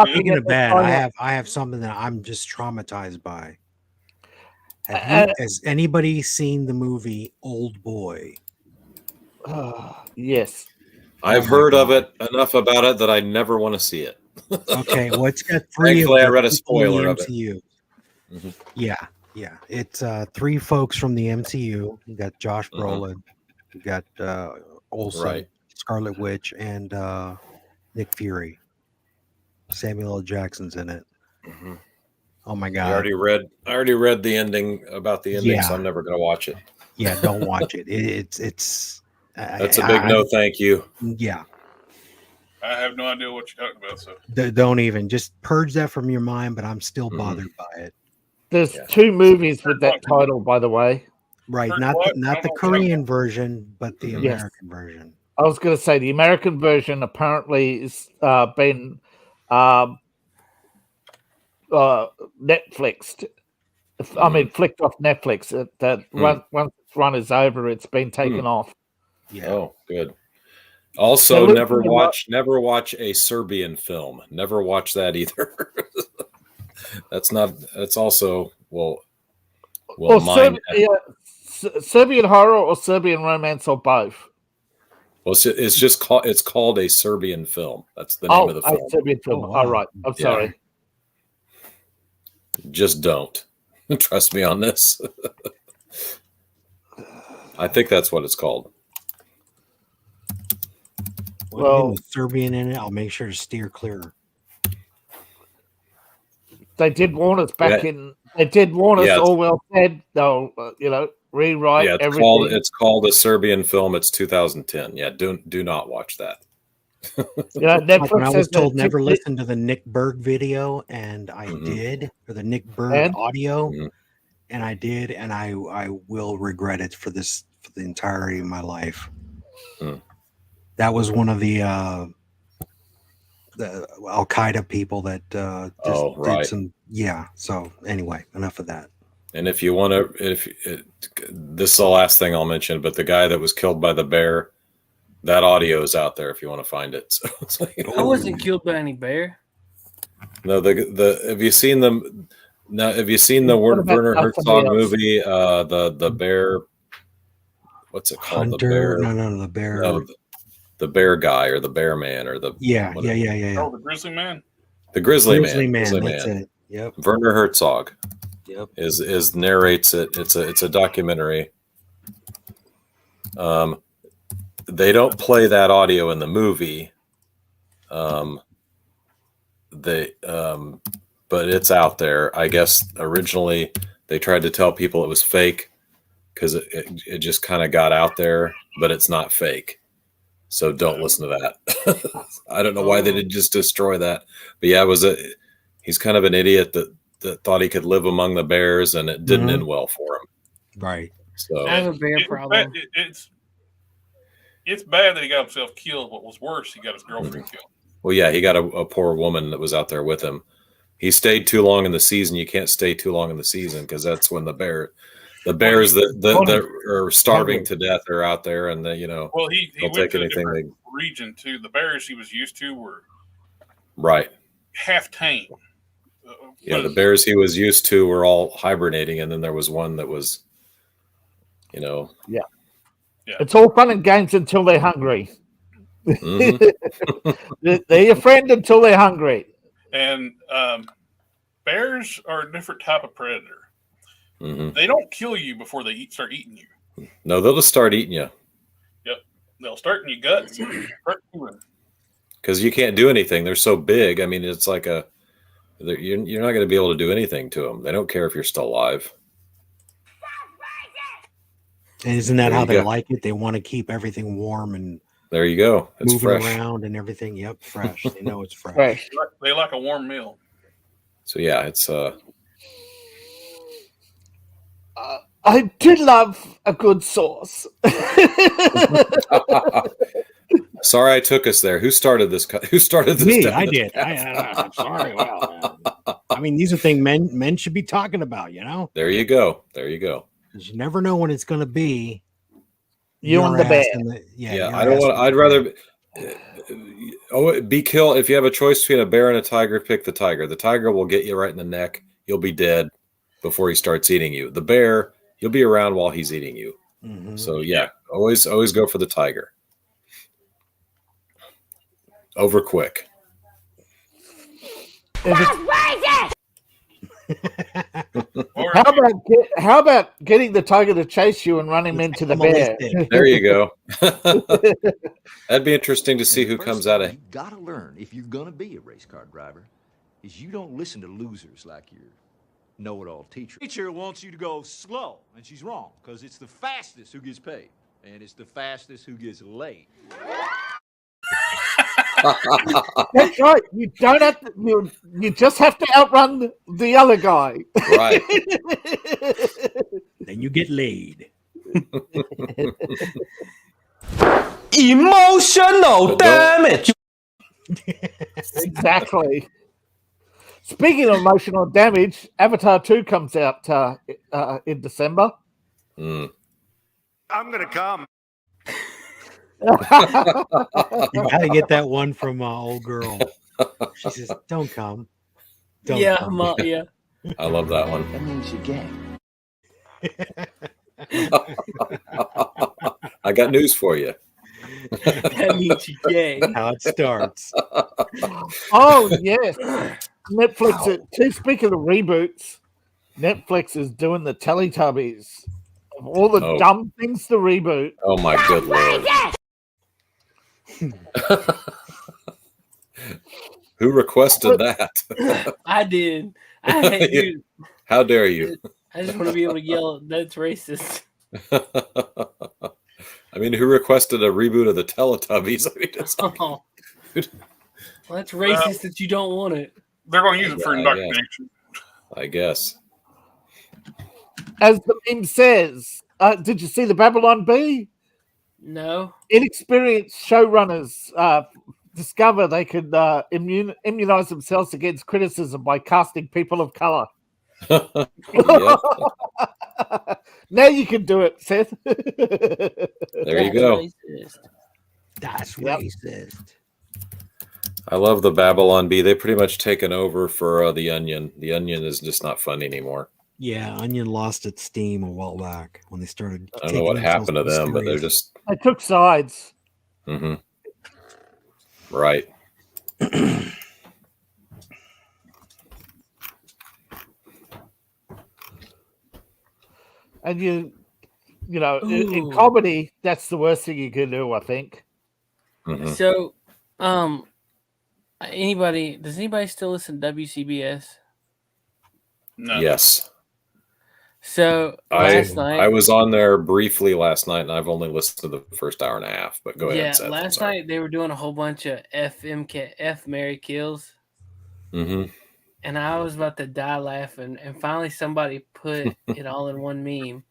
E: Speaking of bad, I have something that I'm just traumatized by. Has anybody seen the movie Old Boy?
D: Yes.
F: I've heard of it enough about it that I never want to see it.
E: Okay, well, it's got three.
F: Thankfully, I read a spoiler of it.
E: Mm-hmm. Yeah. It's three folks from the MCU. You got Josh Brolin, you got Olsen, Scarlet Witch, and Nick Fury. Samuel L. Jackson's in it. Mm-hmm. Oh my god!
F: I already read the ending about the ending, so I'm never going to watch it.
E: Yeah, don't watch it. It's
F: that's a big no. Thank you.
E: Yeah.
G: I have no idea what you're talking about. So
E: don't even just purge that from your mind. But I'm still bothered by it.
D: There's two movies with that title, by the way.
E: Right, not the Korean version, but the American version.
D: I was going to say the American version apparently is been Netflixed. I mean, flicked off Netflix. Once its run is over, it's been taken off.
F: Yeah. Oh, good. Also, never watch a Serbian film. Never watch that either. That's also
D: Serbian horror or Serbian romance or both.
F: Well, it's called a Serbian film. That's the name of the film.
D: Serbian film. All right. I'm sorry.
F: Just don't. Trust me on this. I think that's what it's called.
E: Well, Serbian in it, I'll make sure to steer clear.
D: They did warn us back in. They did warn us. Orwell said they'll, rewrite everything.
F: It's called a Serbian film. It's 2010. Yeah, do not watch that.
E: Netflix I was told never listen to the Nick Berg video, and I did, or the Nick Berg audio, and I did, and I will regret it for the entirety of my life. That was one of the Al Qaeda people that did some. Yeah. So anyway, enough of that.
F: And if you want to, this is the last thing I'll mention, but the guy that was killed by the bear, that audio is out there if you want to find it. So it's like,
C: I wasn't killed by any bear.
F: No, have you seen them? Now, have you seen the Werner Herzog movie? The bear. What's it called?
E: Hunter? The bear.
F: No, the bear guy or the bear man or the
E: yeah.
G: Oh, the Grizzly Man.
F: The Grizzly Man.
E: That's it. Yep.
F: Werner Herzog.
E: Yep.
F: Is narrates it. It's a documentary. They don't play that audio in the movie. But it's out there. I guess originally they tried to tell people it was fake because it just kind of got out there, but it's not fake. So don't listen to that. I don't know why they didn't just destroy that. But yeah, he's kind of an idiot that thought he could live among the bears, and it didn't end well for him.
E: Right.
F: So
C: I have a bear problem.
G: It's bad that he got himself killed. What was worse, he got his girlfriend killed.
F: Well, yeah, he got a poor woman that was out there with him. He stayed too long in the season. You can't stay too long in the season because that's when the bears that are starving to death are out there, and he
G: went
F: take
G: to a
F: anything
G: different region too. The bears he was used to were half tame.
F: The bears he was used to were all hibernating, and then there was one that was,
D: Yeah. It's all fun and games until they're hungry. They're your friend until they're hungry.
G: And bears are a different type of predator. They don't kill you before they start eating you.
F: No, they'll just start eating you.
G: Yep, they'll start in your guts.
F: Because you can't do anything. They're so big. I mean, it's like you're not going to be able to do anything to them. They don't care if you're still alive.
E: And isn't that how they like it? They want to keep everything warm and
F: There you go. It's
E: moving
F: fresh
E: around and everything. Yep, fresh. They know it's fresh.
G: They like a warm meal.
F: So yeah, it's
D: I do love a good sauce.
F: Sorry, I took us there. Who started this? Who started this?
E: Me, I did. I'm sorry. Well, I mean, these are things men should be talking about. You know.
F: There you go. There you go.
E: Because you never know when it's going to be.
D: You and the bear.
F: Yeah, I don't want. I'd rather. Be killed. If you have a choice between a bear and a tiger, pick the tiger. The tiger will get you right in the neck. You'll be dead before he starts eating you. The bear, you'll be around while he's eating you. Mm-hmm. So yeah, always go for the tiger. Over quick.
D: How about getting the tiger to chase you and run him into the bear?
F: There you go. That'd be interesting to see who comes out of.
I: You gotta learn if you're gonna be a race car driver, is you don't listen to losers like your know-it-all teacher. Teacher wants you to go slow, and she's wrong because it's the fastest who gets paid, and it's the fastest who gets laid.
D: That's right. You don't have to. You just have to outrun the other guy.
F: Right.
E: Then you get laid.
J: Emotional damage.
D: Exactly. Speaking of emotional damage, Avatar 2 comes out in December.
I: I'm gonna come.
E: You gotta get that one from old girl. She says, "Don't come." Don't come.
C: Yeah.
F: I love that one.
I: That means you're gay.
F: I got news for you.
C: That means you're gay.
E: How it starts.
D: Oh yes, Netflix. Speaking of reboots, Netflix is doing the Teletubbies. Of all the dumb things to reboot.
F: Oh my good lord. Who requested that?
C: I did.
F: How dare you?
C: I just want to be able to yell, "That's racist."
F: I mean, who requested a reboot of the Teletubbies? I mean, it's like,
C: well, that's racist that you don't want it.
G: They're going to use it for indoctrination.
F: I guess.
D: As the meme says, did you see the Babylon Bee?
C: No.
D: Inexperienced showrunners discover they could immunize themselves against criticism by casting people of color. Now you can do it, Seth.
F: There you go.
C: Racist.
E: That's racist.
F: I love the Babylon Bee. They pretty much taken over for the Onion. The Onion is just not funny anymore.
E: Yeah, Onion lost its steam a while back when they started.
F: I don't know what happened to them, but they're just.
D: They took sides.
F: Mm-hmm. Right.
D: And you know, in comedy, that's the worst thing you can do, I think.
F: Mm-hmm.
C: So, does anybody still listen to WCBS?
G: No.
F: Yes.
C: So last night
F: I was on there briefly last night, and I've only listened to the first hour and a half. But go ahead.
C: Yeah,
F: Seth,
C: last night they were doing a whole bunch of F Mary Kills.
F: Mm-hmm.
C: And I was about to die laughing, and finally somebody put it all in one meme: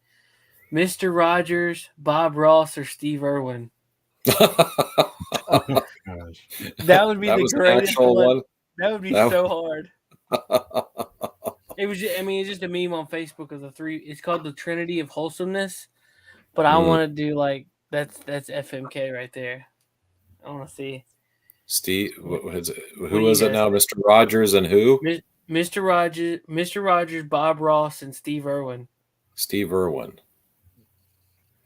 C: Mr. Rogers, Bob Ross, or Steve Irwin.
E: Oh my gosh.
C: That would be the greatest one. That would be so hard. It was. It's just a meme on Facebook of the three. It's called the Trinity of Wholesomeness, but I want to do like that's FMK right there. I want to see.
F: Steve, who is it now? Mr. Rogers and who?
C: Mr. Rogers, Bob Ross, and Steve Irwin.
F: Steve Irwin.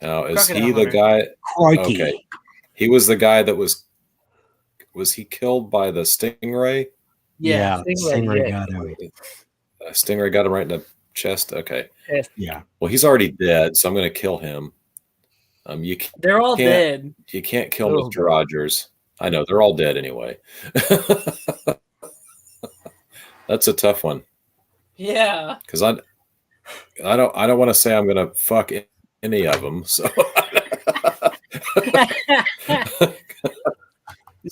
F: Now, is he the guy?
E: Crikey.
F: Okay, he was the guy that was he killed by the stingray?
E: Yeah, Stingray got him.
F: Stingray got him right in the chest. Okay.
E: Yeah.
F: Well, he's already dead, so I'm going to kill him.
C: They're all dead.
F: You can't kill Mr. Rogers. I know they're all dead anyway. That's a tough one.
C: Yeah.
F: Because I don't want to say I'm going to fuck any of them. So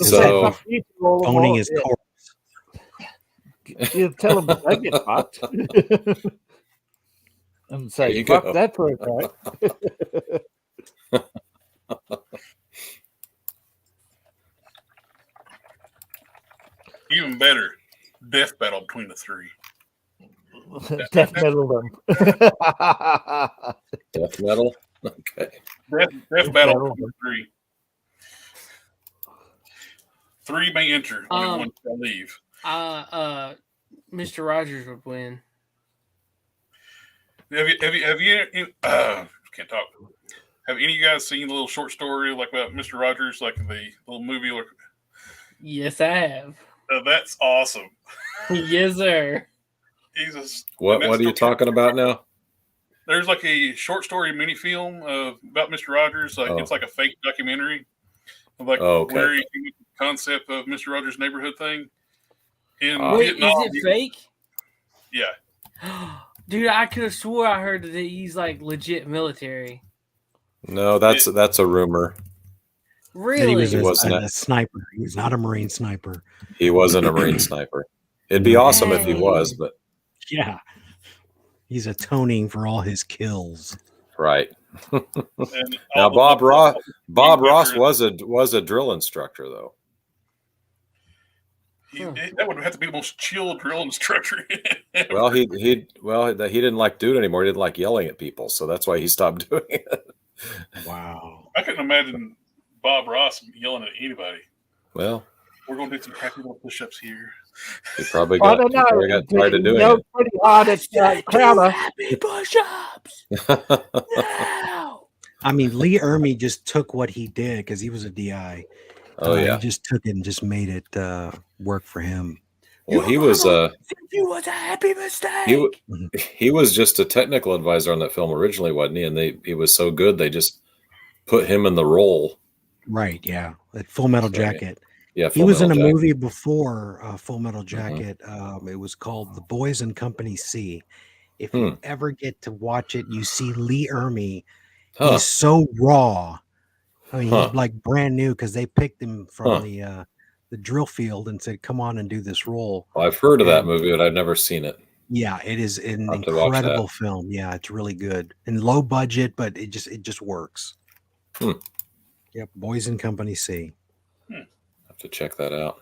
F: So
E: owning his corpse.
D: You tell them they get fucked. And say, fuck that for a fact.
G: Even better, death battle between the three.
D: Death metal them.
F: Death metal? Okay.
G: Death battle between the three. Three may enter, only one shall leave.
C: Mr. Rogers would win.
G: Have you can't talk. Have any of you guys seen the little short story like about Mr. Rogers, like the little movie?
C: Yes, I have.
G: That's awesome.
C: Yes, sir.
F: What are you talking about now?
G: There's like a short story mini film about Mr. Rogers. It's like a fake documentary of where he came with the concept of Mr. Rogers' neighborhood thing.
C: Wait, is it fake?
G: Yeah.
C: Dude, I could have swore I heard that he's like legit military.
F: No, that's a rumor.
C: Really?
E: He wasn't a sniper. He was not a Marine sniper.
F: He wasn't a Marine sniper. It'd be awesome if he was, but
E: yeah, he's atoning for all his kills.
F: Right. Now, Bob Ross was a drill instructor, though.
G: That would have to be the most chill drill instructor.
F: Well, he didn't like doing it anymore. He didn't like yelling at people, so that's why he stopped doing it.
E: Wow.
G: I couldn't imagine Bob Ross yelling at anybody.
F: Well,
G: we're going to do some happy little push-ups here.
F: He probably got tired of doing it.
D: Pretty hard at Crowder.
C: Happy push-ups.
E: I mean, Lee Ermey just took what he did because he was a DI.
F: Oh yeah,
E: he just took it and just made it work for him.
F: Well, he was
C: a happy mistake.
F: He was just a technical advisor on that film originally, wasn't he? And he was so good they just put him in the role.
E: Right. Yeah. At Full Metal Jacket.
F: Yeah.
E: He was in a movie before Full Metal Jacket. It was called The Boys and Company C. If you ever get to watch it, you see Lee Ermey. He's so raw. I mean, he's like brand new because they picked him from the drill field and said, "Come on and do this role."
F: Well, I've heard of that movie, but I've never seen it.
E: Yeah, it is an incredible film. Yeah, it's really good and low budget, but it just works. Yep, Boys and Company C.
F: Have to check that out.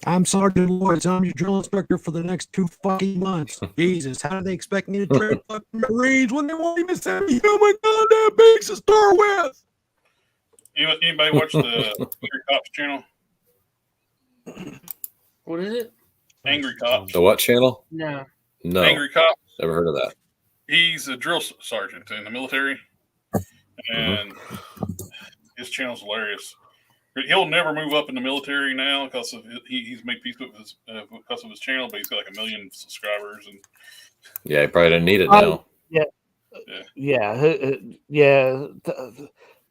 E: I'm Sergeant Lloyds. I'm your drill instructor for the next 2 fucking months. Jesus, how do they expect me to train fucking Marines when they won't even send me human goddamn beings to start with?
G: Anybody watch the Angry Cops channel?
C: What is it?
G: Angry Cops.
F: The what channel?
C: No.
G: Angry Cops.
F: Never heard of that.
G: He's a drill sergeant in the military, and his channel's hilarious. He'll never move up in the military now because he's made peace with because of his channel, but he's got like 1 million subscribers, and
F: yeah, he probably didn't need it now.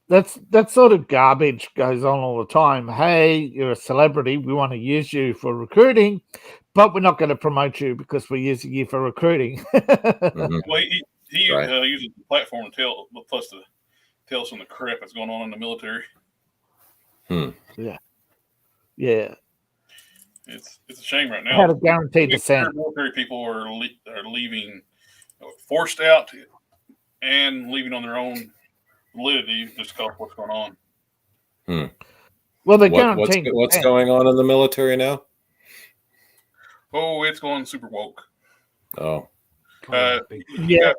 D: That sort of garbage goes on all the time. Hey, you're a celebrity. We want to use you for recruiting, but we're not going to promote you because we're using you for recruiting.
G: Well, he uses the platform to tell us some of the crap that's going on in the military.
D: Yeah.
G: It's a shame right now.
D: Had a guaranteed descent.
G: Military people are leaving forced out and leaving on their own validity just because of what's going on.
D: Well, they're guaranteed.
F: What's going on in the military now?
G: Oh, it's going super woke.
F: Oh.
D: Yeah.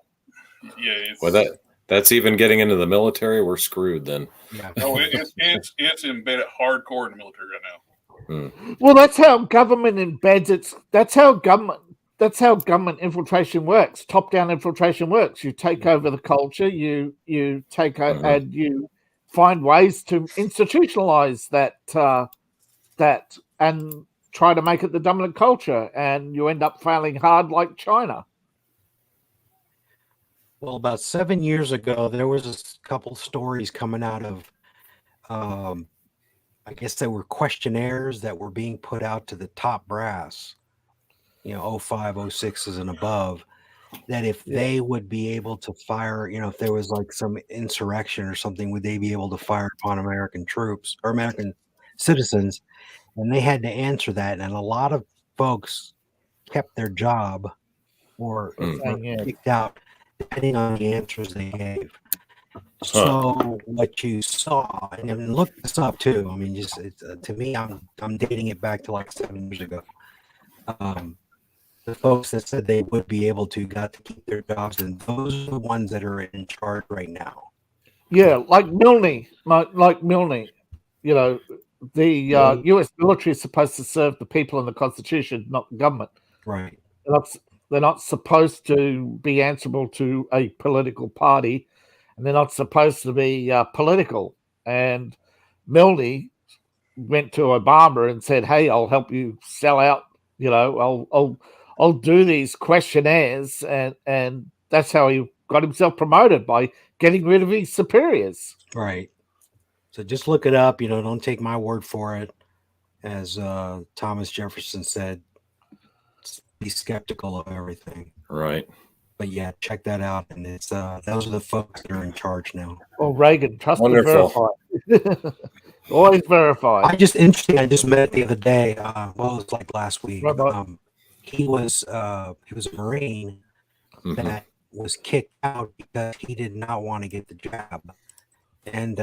G: Well,
F: that's even getting into the military. We're screwed then.
E: Yeah.
G: Oh, it's embedded hardcore in the military right now.
D: Well, that's how government embeds its. That's how government infiltration works. Top-down infiltration works. You take over the culture. You take and you find ways to institutionalize that and try to make it the dominant culture, and you end up failing hard like China.
E: Well, about 7 years ago, there was a couple stories coming out of, I guess they were questionnaires that were being put out to the top brass, 05, 06s and above. that if they would be able to fire, if there was like some insurrection or something, would they be able to fire upon American troops or American citizens? And they had to answer that. And a lot of folks kept their job or kicked out, depending on the answers they gave. So what you saw, and look this up too. I mean, just to me, I'm dating it back to like 7 years ago. The folks that said they would be able to got to keep their jobs, and those are the ones that are in charge right now.
D: Yeah, like Milne, like Milne. The U.S. military is supposed to serve the people and the Constitution, not the government.
E: Right.
D: They're not supposed to be answerable to a political party, and they're not supposed to be political. And Milne went to Obama and said, "Hey, I'll help you sell out. I'll do these questionnaires," and that's how he got himself promoted, by getting rid of his superiors.
E: Right. So just look it up. Don't take my word for it. As Thomas Jefferson said, be skeptical of everything.
F: Right.
E: But yeah, check that out. And it's those are the folks that are in charge now.
D: Well, Reagan, trust and verify. Always verify.
E: I just met it the other day. It was like last week. He was a Marine that was kicked out because he did not want to get the job. And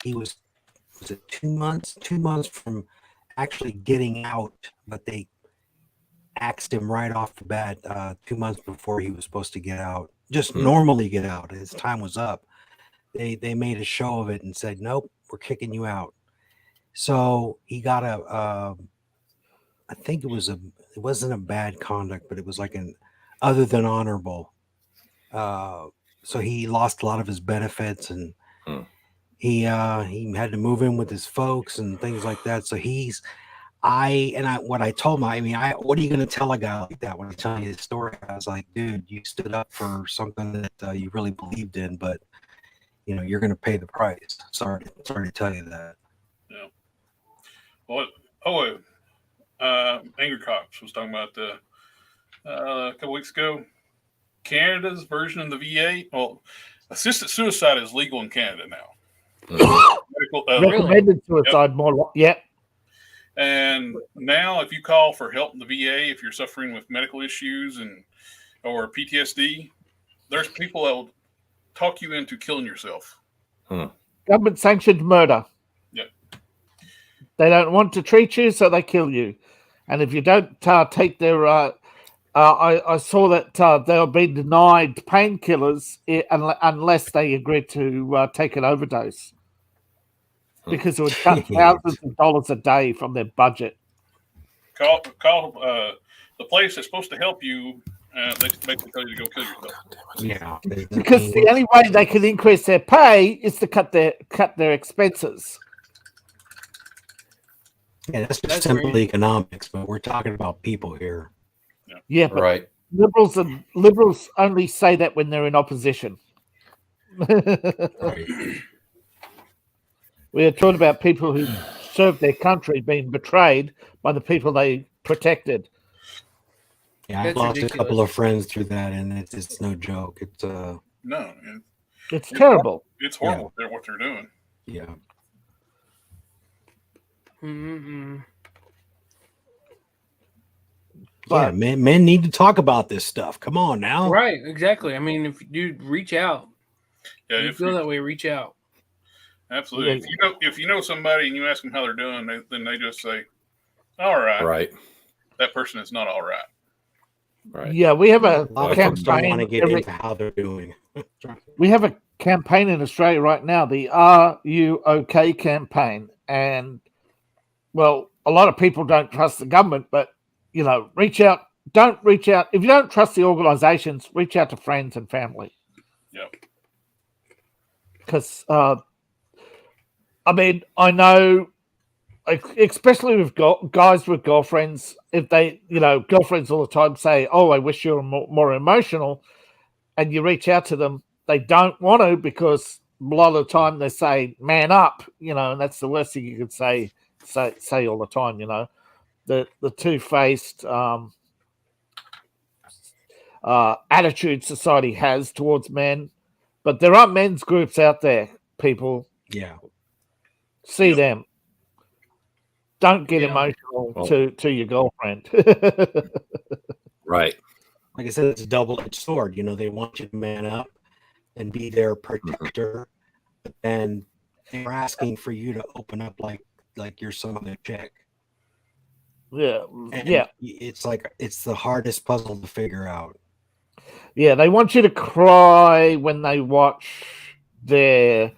E: he was it 2 months? 2 months from actually getting out, but they axed him right off the bat 2 months before he was supposed to get out. Just normally get out. His time was up. They made a show of it and said, "Nope, we're kicking you out." So he got I think it wasn't a bad conduct, but it was like an other than honorable. So he lost a lot of his benefits, and he had to move in with his folks and things like that. So what I told him, what are you going to tell a guy like that when I tell you his story? I was like, dude, you stood up for something that you really believed in, but you're going to pay the price. Sorry to tell you that.
G: Yeah. Well, Angry Cops was talking about a couple weeks ago. Canada's version of the VA. Well, assisted suicide is legal in Canada now.
D: Recommended suicide more. Yep.
G: And now, if you call for help in the VA, if you're suffering with medical issues or PTSD, there's people that will talk you into killing yourself.
D: Government sanctioned murder.
G: Yep.
D: They don't want to treat you, so they kill you. And if you don't take their, I saw that they'll be denied painkillers unless they agree to take an overdose, because it would cut thousands of dollars a day from their budget.
G: Call the place that's supposed to help you. They basically tell you to go kill yourself.
E: Yeah,
D: because the only way they can increase their pay is to cut their expenses.
E: Yeah, that's just simple economics, but we're talking about people here.
D: Yeah, but
F: right.
D: Liberals only say that when they're in opposition.
E: Right.
D: We are talking about people who served their country being betrayed by the people they protected.
E: Yeah, I lost a couple of friends through that, and it's no joke. It's
D: it's terrible.
G: It's horrible. What they're doing.
E: Yeah.
C: Mm-hmm.
E: Yeah, men need to talk about this stuff. Come on now.
C: Right, exactly. I mean, if you reach out,
G: yeah,
C: if you feel that way, reach out.
G: Absolutely. If you know somebody and you ask them how they're doing, then they just say, "All right."
F: Right.
G: That person is not all right.
F: Right.
D: Yeah, we have a
E: campaign. Don't want to get into how they're doing.
D: We have a campaign in Australia right now, the Are You OK campaign, and well, a lot of people don't trust the government, but reach out. Don't reach out if you don't trust the organizations. Reach out to friends and family.
G: Yep.
D: Because I know, especially with guys with girlfriends, if they, girlfriends all the time say, "Oh, I wish you were more emotional," and you reach out to them, they don't want to, because a lot of the time they say, "Man up," and that's the worst thing you could say all the time. The two-faced. attitude society has towards men. But there are men's groups out there, people.
E: Yeah.
D: See them. Don't get emotional to your girlfriend.
F: Right.
E: Like I said, it's a double-edged sword. You know, they want you to man up and be their protector, but then they're asking for you to open up like you're some other chick.
D: Yeah.
E: And
D: yeah.
E: It's like it's the hardest puzzle to figure out.
D: Yeah, they want you to cry when they watch their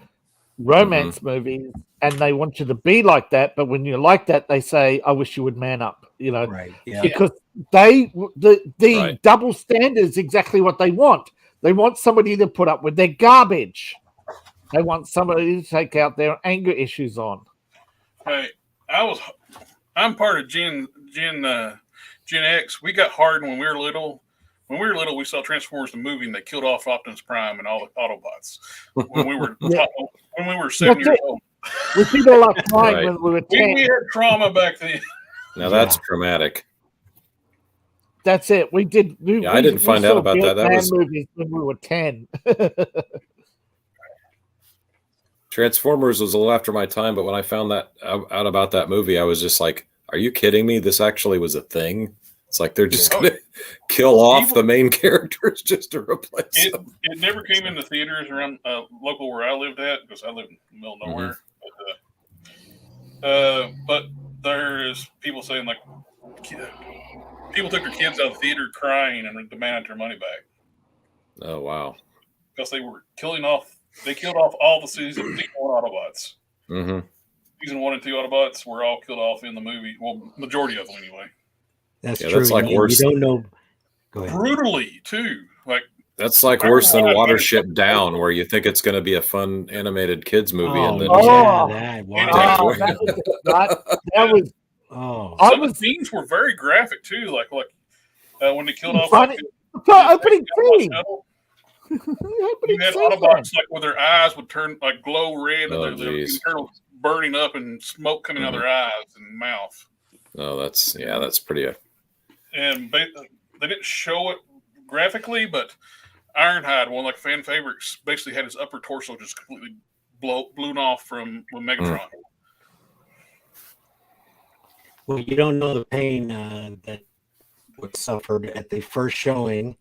D: romance movies, and they want you to be like that. But when you're like that, they say, "I wish you would man up." You know,
E: right? Yeah.
D: Because the double standard is exactly what they want. They want somebody to put up with their garbage. They want somebody to take out their anger issues on.
G: Hey, I'm part of Gen X. We got hard when we were little. When we were little, we saw Transformers the movie, and they killed off Optimus Prime and all the Autobots. When we were 7 years old,
D: we people like crying when we were 10.
G: We had trauma back then.
F: Now that's traumatic.
D: That's it. We did.
F: I didn't find out about that. That was
D: movies when we were 10.
F: Transformers was a little after my time, but when I found that out about that movie, I was just like, "Are you kidding me? This actually was a thing." It's like they're just going to kill off the main characters just to replace them.
G: It never came into theaters around local where I lived at, because I lived in the middle of nowhere. But there's people saying, like, people took their kids out of the theater crying and demanded their money back.
F: Oh, wow.
G: Because they were killing off, they killed off all the season 1 Autobots. Season 1 and 2 Autobots were all killed off in the movie. Well, majority of them anyway.
E: That's true.
F: That's like worse.
E: You don't know. Go ahead.
G: Brutally too. Like
F: that's like worse than Watership Down, where you think it's going to be a fun animated kids movie, and then
D: that was.
G: Some of the scenes were very graphic too. Like when they killed off.
D: Opening scene.
G: You had Autobots like where their eyes would turn like glow red, and their internals burning up, and smoke coming out of their eyes and mouth.
F: Oh, that's pretty.
G: And they didn't show it graphically, but Ironhide, one like fan favorites, basically had his upper torso just completely blown off from Megatron.
E: Well, you don't know the pain that was suffered at the first showing.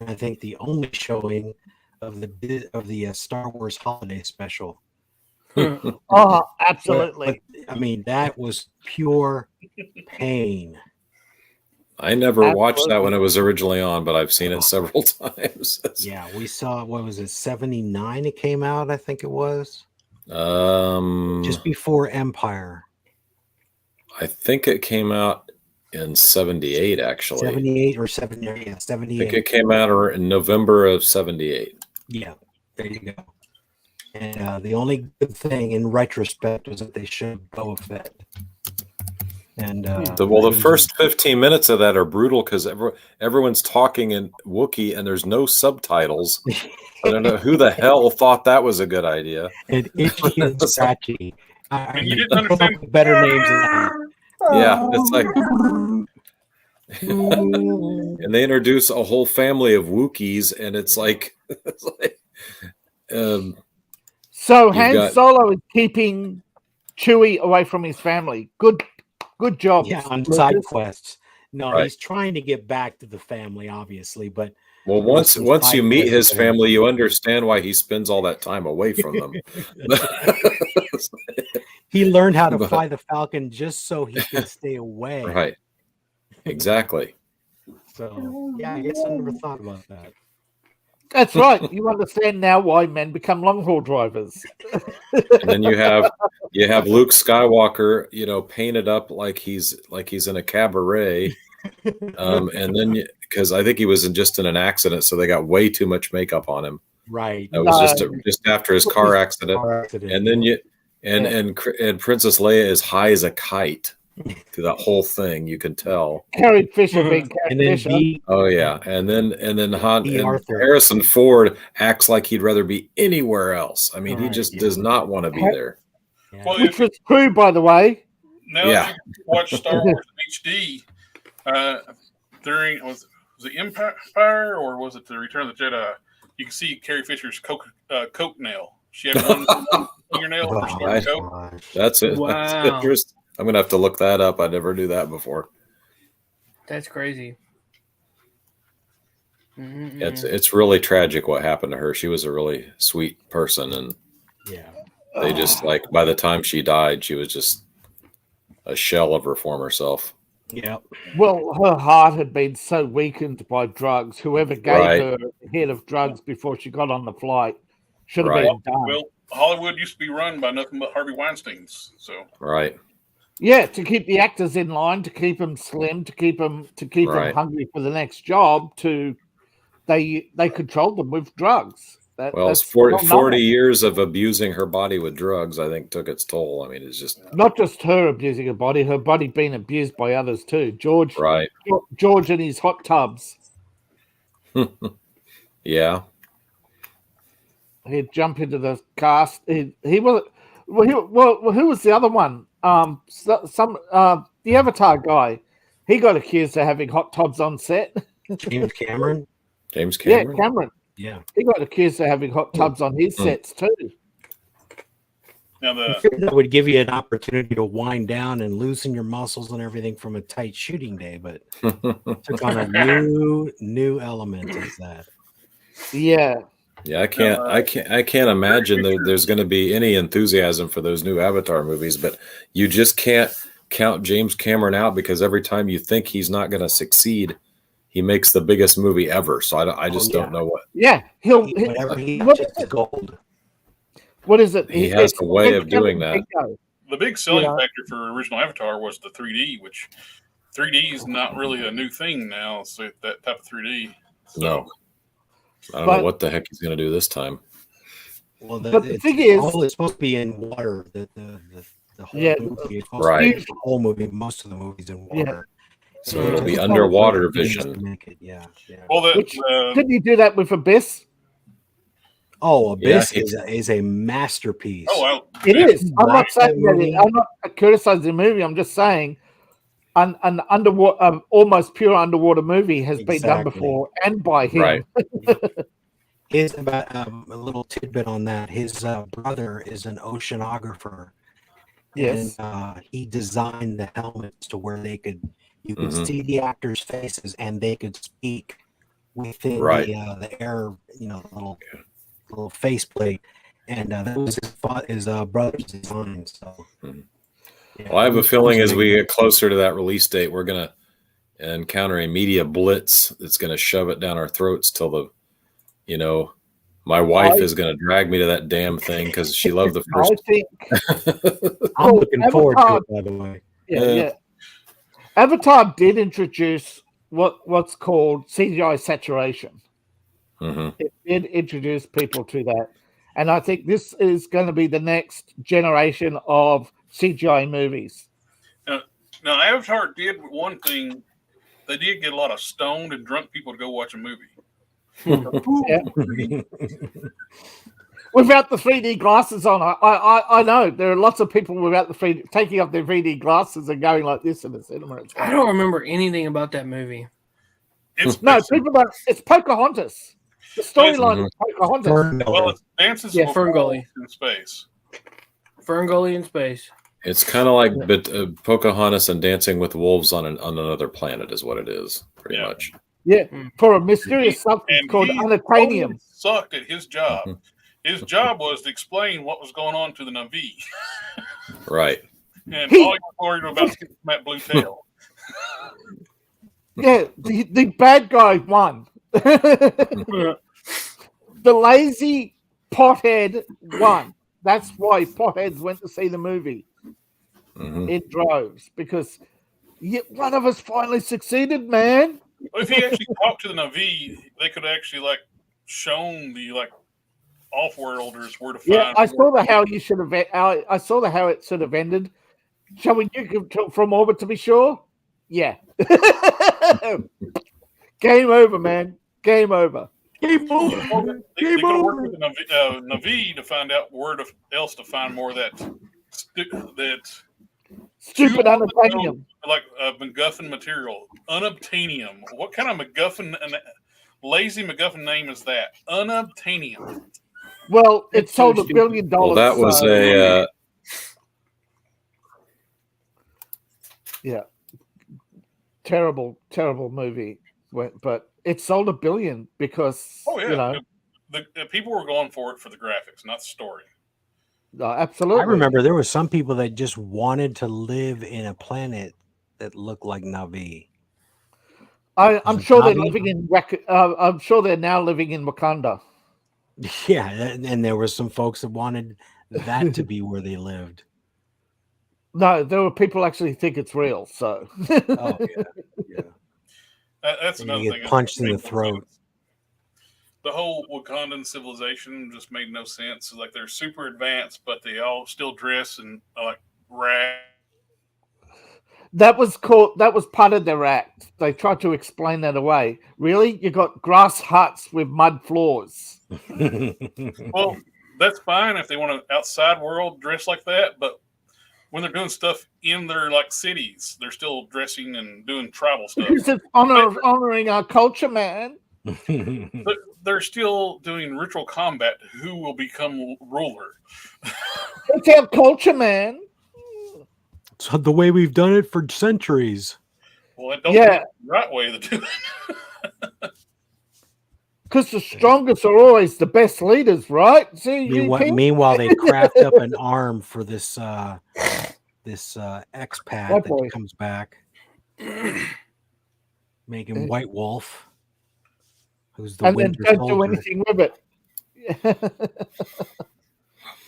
E: I think the only showing of the Star Wars Holiday Special.
D: Oh, absolutely.
E: But, I mean, that was pure pain.
F: I never watched that when it was originally on, but I've seen it several times.
E: Yeah, we saw, what was it, 79 it came out, I think it was? Just before Empire.
F: I think it came out in 78, actually.
E: 78 or 78, yeah, 78.
F: I think it came out in November of 78.
E: Yeah, there you go. And the only good thing in retrospect was that they showed Boba Fett. And
F: the first 15 minutes of that are brutal because everyone's talking in Wookiee and there's no subtitles. I don't know who the hell thought that was a good idea.
E: And Itchy and Scratchy.
G: You didn't understand
E: better names than that.
F: Yeah, it's like, and they introduce a whole family of Wookiees, and it's like,
D: so Han Solo is keeping Chewie away from his family. Good job.
E: Yeah, on side quests. No, he's trying to get back to the family, obviously, but
F: once you meet his family, you understand why he spends all that time away from them.
E: He learned how to fly the Falcon just so he could stay away.
F: Right. Exactly.
E: So, yeah, I guess I never thought about that.
D: That's right. You understand now why men become long haul drivers.
F: And then you have Luke Skywalker, painted up like he's in a cabaret, and then because I think he was just in an accident, so they got way too much makeup on him.
E: Right.
F: It was just after his car accident, and then and Princess Leia is high as a kite through that whole thing. You can tell.
D: Carrie Fisher being Carrie Fisher.
F: Oh yeah, and then Harrison Ford acts like he'd rather be anywhere else. I mean, he just does not want to be there.
E: Yeah.
G: Well,
D: which was true, by the way.
G: Now if you watch Star Wars in HD, during Was it Empire or was it the Return of the Jedi? You can see Carrie Fisher's coat nail. She had one fingernail.
F: That's it.
C: Wow.
F: That's interesting. I'm gonna have to look that up. I never knew that before.
C: That's crazy. Mm-hmm.
F: It's really tragic what happened to her. She was a really sweet person, and they just like by the time she died, she was just a shell of her former self.
D: Yeah. Well, her heart had been so weakened by drugs. Whoever gave her the hit of drugs before she got on the flight should have been done.
G: Well, Hollywood used to be run by nothing but Harvey Weinsteins. So
D: yeah, to keep the actors in line, to keep them slim, to keep them hungry for the next job. They controlled them with drugs.
F: That's 40 years of abusing her body with drugs, I think, took its toll. I mean, it's just
D: not just her abusing her body being abused by others too. George and his hot tubs.
F: Yeah.
D: He'd jump into the cast. He was who was the other one? The Avatar guy. He got accused of having hot tubs on set.
E: James Cameron.
D: Yeah, Cameron.
E: Yeah,
D: he got accused of having hot tubs on his sets too.
G: Now
E: that would give you an opportunity to wind down and loosen your muscles and everything from a tight shooting day, but took on a new element as that.
D: Yeah.
F: Yeah, I can't imagine there's going to be any enthusiasm for those new Avatar movies, but you just can't count James Cameron out because every time you think he's not going to succeed, he makes the biggest movie ever. So I just don't know what.
D: Yeah,
E: gold.
D: What is it?
F: He has a way of doing that.
G: The big selling factor for original Avatar was the 3D, which 3D is not really a new thing now. So that type of 3D. So.
F: No. I don't know what the heck he's going to do this time.
E: Well, the thing is, it's supposed to be in water. The whole movie,
F: right?
E: The whole movie, most of the movies in water.
F: So it'll be underwater vision.
G: Well,
D: didn't you do that with Abyss?
E: Oh, Abyss is a masterpiece.
G: Oh,
D: it is. I'm not saying that. I'm not criticizing the movie. I'm just saying an underwater, almost pure underwater movie has been done before, and by him.
F: Right.
E: Here's about a little tidbit on that. His brother is an oceanographer.
D: Yes.
E: And he designed the helmets to where you could see the actors' faces and they could speak within the air, the little faceplate. And that was his brother's design. So.
F: Well, I have a feeling as we get closer to that release date, we're going to encounter a media blitz that's going to shove it down our throats till my wife is going to drag me to that damn thing because she loved the first.
E: I'm looking forward to it, by the way.
D: Yeah. Avatar did introduce what's called CGI saturation.
F: Mm-hmm.
D: It did introduce people to that. And I think this is going to be the next generation of CGI movies.
G: Now, Avatar did one thing. They did get a lot of stoned and drunk people to go watch a movie.
D: Without the 3D glasses on, I know there are lots of people without the 3D taking off their 3D glasses and going like this in the cinema.
C: I don't remember anything about that movie.
G: It's
D: Pocahontas. The storyline is Pocahontas.
G: Well, it's dances
C: Ferngully
G: in space.
C: Ferngully in space.
F: It's kind of like Pocahontas and Dancing with Wolves on another planet is what it is, pretty much.
D: Yeah, for a mysterious substance called unobtainium.
G: Sucked at his job. His job was to explain what was going on to the Na'vi.
F: Right.
G: And all he was worried about was getting that blue tail.
D: Yeah, the bad guy won. The lazy pothead won. That's why potheads went to see the movie in droves, because one of us finally succeeded, man.
G: Well, if he actually talked to the Na'vi, they could actually shown the off-worlders where to find.
D: Yeah, I saw how you should have. I saw how it should have ended. Shall we nuke from orbit to be sure? Yeah. Game over, man. Game over.
G: Game over. They could work with the Na'vi to find out where else to find more of that
D: Stupid unobtainium.
G: Like MacGuffin material. Unobtainium. What kind of MacGuffin and lazy MacGuffin name is that? Unobtainium.
D: Well, it sold $1 billion.
F: Well, that was a
D: yeah, terrible movie. But it sold $1 billion because
G: the people were going for it for the graphics, not the story.
D: Absolutely.
E: I remember there were some people that just wanted to live in a planet that looked like Navi.
D: I'm sure they're living in. I'm sure they're now living in Wakanda.
E: Yeah, and there were some folks that wanted that to be where they lived.
D: No, there were people actually think it's real. So.
E: Oh yeah.
G: That's
E: and
G: another
E: you
G: thing.
E: Get punched in the throat.
G: The whole Wakandan civilization just made no sense. Like they're super advanced, but they all still dress in like rags.
D: That was part of their act. They tried to explain that away. Really? You got grass huts with mud floors.
G: Well, that's fine if they want an outside world dress like that, but when they're doing stuff in their like cities, they're still dressing and doing tribal stuff.
D: Because it's honoring our culture, man.
G: But they're still doing ritual combat. Who will become ruler?
D: It's our culture, man.
E: It's the way we've done it for centuries.
G: Well, I don't think it's the right way to do it.
D: Because the strongest are always the best leaders, right? See,
E: meanwhile, they craft up an arm for this expat that comes back, making White Wolf, who's the Winter Soldier. And then don't do anything with it.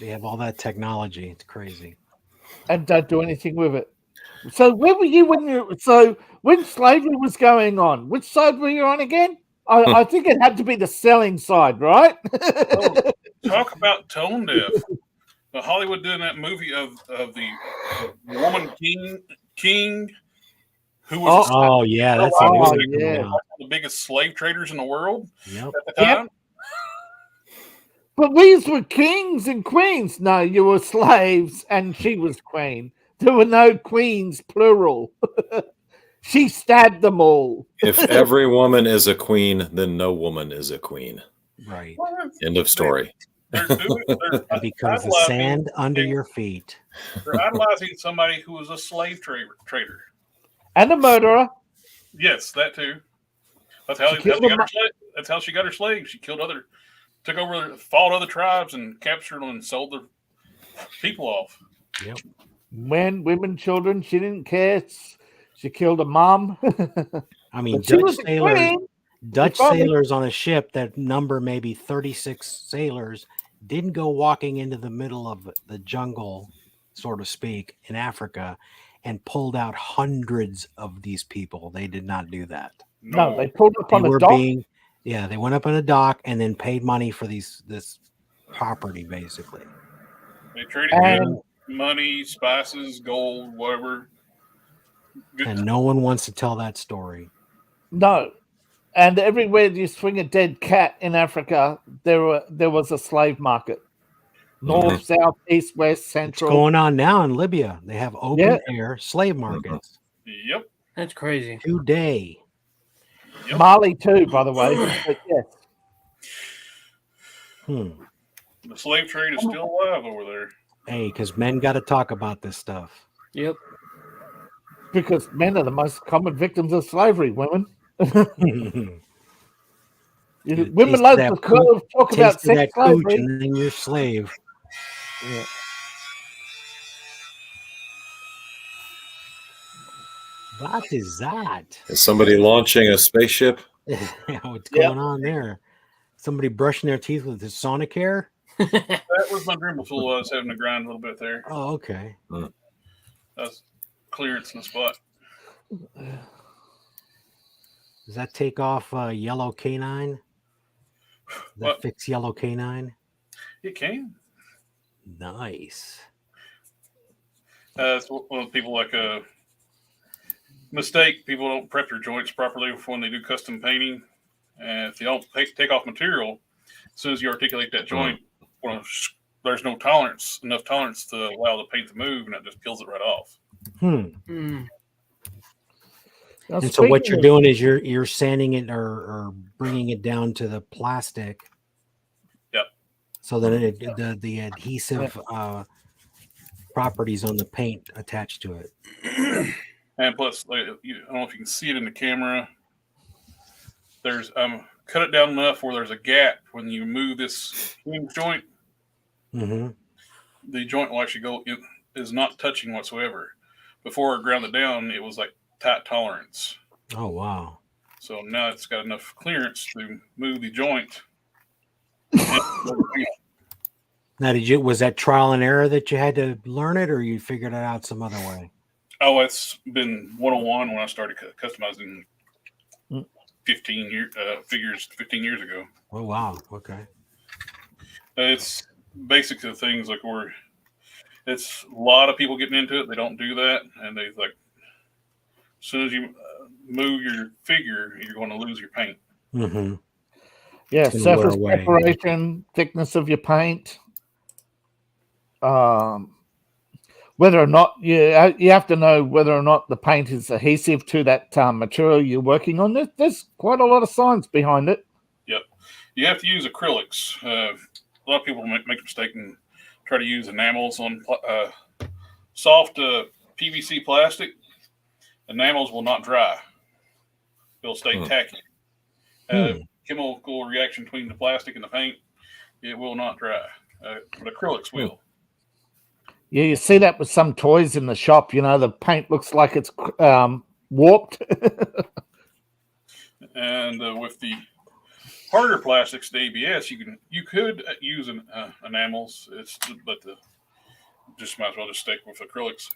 D: They
E: have all that technology. It's crazy.
D: And don't do anything with it. So where were you when slavery was going on? Which side were you on again? I think it had to be the selling side, right?
G: Talk about tone deaf. Hollywood doing that movie of the woman king who was
E: that's
G: the biggest slave traders in the world
E: at
G: the time.
D: Yep. But these were kings and queens. No, you were slaves and she was queen. There were no queens, plural. She stabbed them all.
F: If every woman is a queen, then no woman is a queen.
E: Right.
F: End of story.
E: It becomes the sand under your feet.
G: They're idolizing somebody who was a slave trader.
D: And a murderer.
G: Yes, that too. That's how she got her slaves. She fought other tribes and captured them and sold their people off.
E: Yep.
D: Men, women, children, she didn't care. She killed a mom.
E: I mean, Dutch sailors on a ship that number maybe 36 sailors didn't go walking into the middle of the jungle, so to speak, in Africa and pulled out hundreds of these people. They did not do that.
D: No, they pulled up on a dock.
E: They went up on a dock and then paid money for this property, basically.
G: They traded money, spices, gold, whatever.
E: And no one wants to tell that story.
D: No. And everywhere you swing a dead cat in Africa, there was a slave market. North, south, east, west, central.
E: It's going on now in Libya. They have open air slave markets.
G: Yep.
C: That's crazy.
E: Today.
D: Yep. Mali too, by the way. But yes.
G: The slave trade is still alive over there.
E: Hey, because men got to talk about this stuff.
C: Yep.
D: Because men are the most common victims of slavery, women. Women love to talk about sex slavery.
E: And then you're a slave.
D: Yeah.
E: What is that?
F: Is somebody launching a spaceship?
E: What's going on there? Somebody brushing their teeth with the Sonicare?
G: That was my dribble tool. I was having to grind a little bit there.
E: Oh, okay.
G: That's clearance in the spot.
E: Does that take off yellow canine? Does that fix yellow canine?
G: It can.
E: Nice.
G: That's one people like a mistake. People don't prep their joints properly when they do custom painting. And if you don't take off material, as soon as you articulate that joint, there's no enough tolerance to allow the paint to move, and it just kills it right off.
E: And so what you're doing is you're sanding it or bringing it down to the plastic.
G: Yep.
E: So that the adhesive properties on the paint attached to it.
G: And plus, I don't know if you can see it in the camera. There's cut it down enough where there's a gap when you move this hinge joint.
E: Mm-hmm.
G: The joint will actually go. It is not touching whatsoever. Before I ground it down, it was like tight tolerance.
E: Oh wow!
G: So now it's got enough clearance to move the joint.
E: Now, was that trial and error that you had to learn it, or you figured it out some other way?
G: Oh, it's been 101 when I started customizing 15 years ago.
E: Oh wow! Okay.
G: It's basic to things like it's a lot of people getting into it. They don't do that, and they like as soon as you move your figure, you're going to lose your paint.
E: Mm-hmm.
D: Yeah, surface preparation, thickness of your paint. Whether or not you have to know whether or not the paint is adhesive to that material you're working on. There's quite a lot of science behind it.
G: Yep, you have to use acrylics. A lot of people make a mistake and try to use enamels on soft PVC plastic. Enamels will not dry; they'll stay tacky. Chemical reaction between the plastic and the paint, it will not dry. But acrylics will.
D: Yeah, you see that with some toys in the shop. You know, the paint looks like it's warped.
G: And with the harder plastics, the ABS, you could use enamels. Just might as well just stick with acrylics.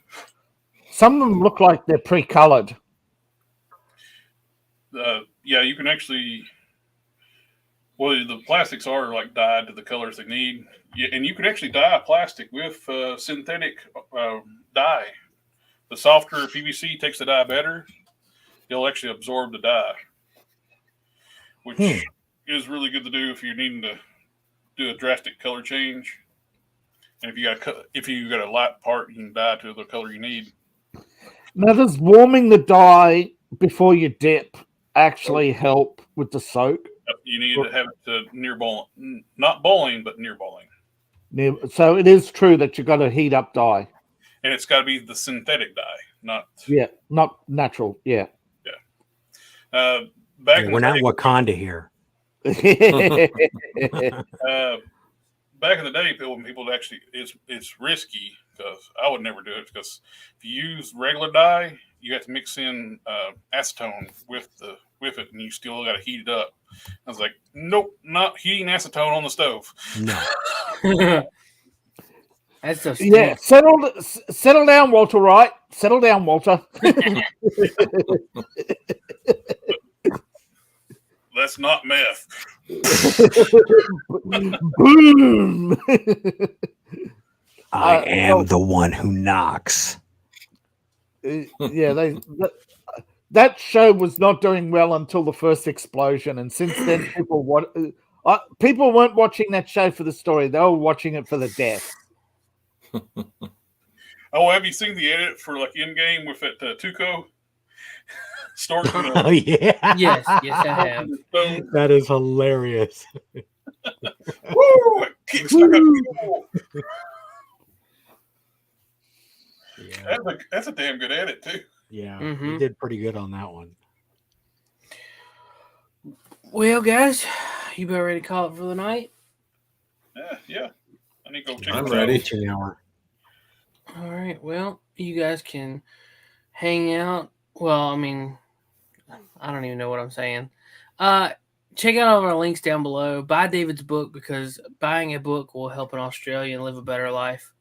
D: Some of them look like they're pre-colored.
G: Yeah, you can actually. Well, the plastics are like dyed to the colors they need. Yeah, and you can actually dye plastic with synthetic dye. The softer PVC takes the dye better. It'll actually absorb the dye, which is really good to do if you're needing to do a drastic color change. And if you got a light part, you can dye to the color you need.
D: Now, does warming the dye before you dip actually help with the soak?
G: You need to have it near boiling, not boiling, but near boiling.
D: So it is true that you've got to heat up dye.
G: And it's got to be the synthetic dye, not
D: natural. Yeah.
G: We're
E: not Wakanda here.
G: Back in the day, when people actually, it's risky because I would never do it because if you use regular dye, you have to mix in acetone with it, and you still got to heat it up. I was like, nope, not heating acetone on the stove.
E: No.
C: That's so
D: yeah. Settle down, Walter. Right? Settle down, Walter.
G: That's not meth.
D: Boom.
E: I am the one who knocks.
D: Yeah, that show was not doing well until the first explosion, and since then people weren't watching that show for the story; they were watching it for the death.
G: Oh, have you seen the edit for like Endgame with that Tuco? Stork.
E: Oh yeah.
C: Yes, I have.
E: That is hilarious.
G: Woo!
E: Yeah.
G: That's a damn good edit too.
E: Yeah, he did pretty good on that one.
C: Well, guys, you about ready to call it for the night?
G: Yeah. I need to go check.
F: I'm ready.
C: All right. Well, you guys can hang out. Well, I mean, I don't even know what I'm saying. Check out all of our links down below. Buy David's book because buying a book will help an Australian live a better life.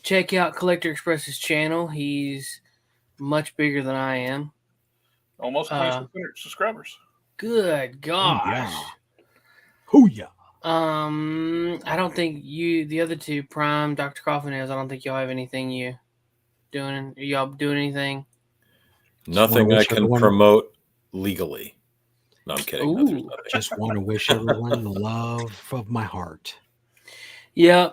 C: Check out CollectorExpress's channel. He's much bigger than I am.
G: Almost 200 subscribers.
C: Good gosh.
E: Oh yeah.
C: I don't think the other two, Prime, Dr. Coffin is. I don't think y'all have anything you doing. Are y'all doing anything?
F: Nothing I can promote legally. No, I'm kidding.
E: Just want to wish everyone the love of my heart.
C: Yeah.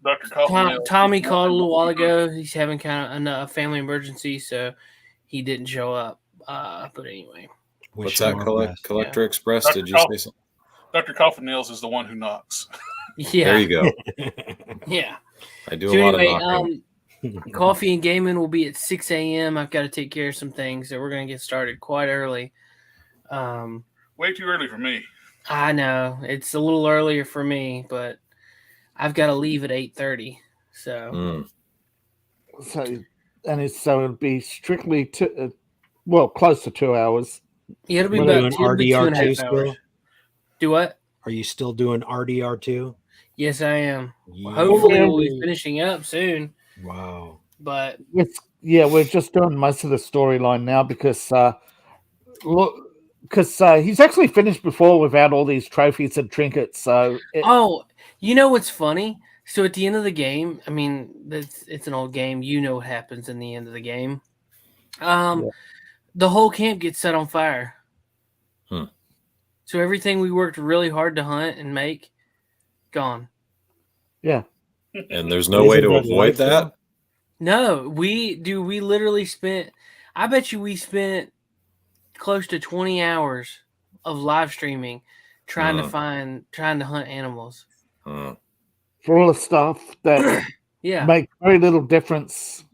G: Dr. Coffin.
C: Tommy called a little while ago. He's having kind of a family emergency, so he didn't show up. But anyway.
F: What's that, Collector Express? Did you say something?
G: Dr. Coffin Nails is the one who knocks.
C: Yeah.
F: There you go.
C: Yeah.
F: I do a lot of knocking.
C: Coffee and Gaming will be at 6 a.m. I've got to take care of some things, so we're going to get started quite early.
G: Way too early for me.
C: I know. It's a little earlier for me, but I've got to leave at 8:30. So,
D: it'll be strictly close to 2 hours.
C: Yeah, it'll be about 2.5 hours. Do what?
E: Are you still doing RDR2?
C: Yes, I am. Yeah. Hopefully, we'll be finishing up soon.
E: Wow.
C: But
D: we're just doing most of the storyline now because he's actually finished before without all these trophies and trinkets. So
C: you know what's funny? So at the end of the game, I mean, it's an old game. You know what happens in the end of the game. The whole camp gets set on fire. So everything we worked really hard to hunt and make, gone.
D: Yeah.
F: And there's no way to avoid that?
C: No, we literally spent, I bet you we spent close to 20 hours of live streaming trying to hunt animals.
D: For all the stuff that make very little difference.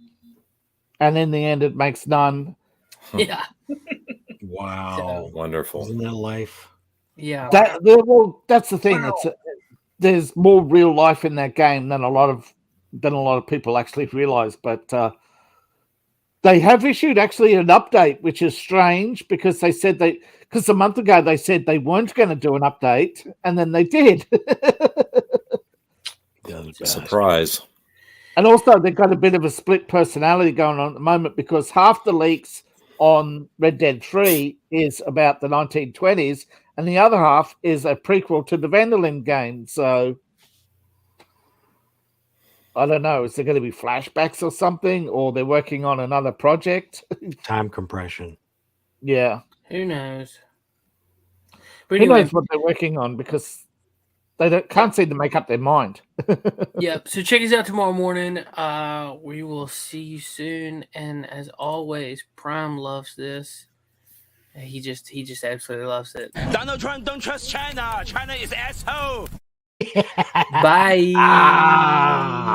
D: And in the end, it makes none.
C: Yeah.
E: Wow.
F: Wonderful.
E: Isn't that life?
C: Yeah.
D: That's the thing. There's more real life in that game than a lot of people actually realize. But they have issued actually an update, which is strange because they said because a month ago they said they weren't going to do an update, and then they did.
F: Surprise.
D: And also they've got a bit of a split personality going on at the moment because half the leaks on Red Dead 3 is about the 1920s, and the other half is a prequel to the Vandalin game. So I don't know. Is there going to be flashbacks or something, or they're working on another project?
E: Time compression.
D: Yeah.
C: Who knows? But
D: anyway, who knows what they're working on because they can't seem to make up their mind.
C: Yep. So check us out tomorrow morning. We will see you soon. And as always, Prime loves this. He just absolutely loves it.
J: Donald Trump don't trust China. China is asshole.
C: Bye.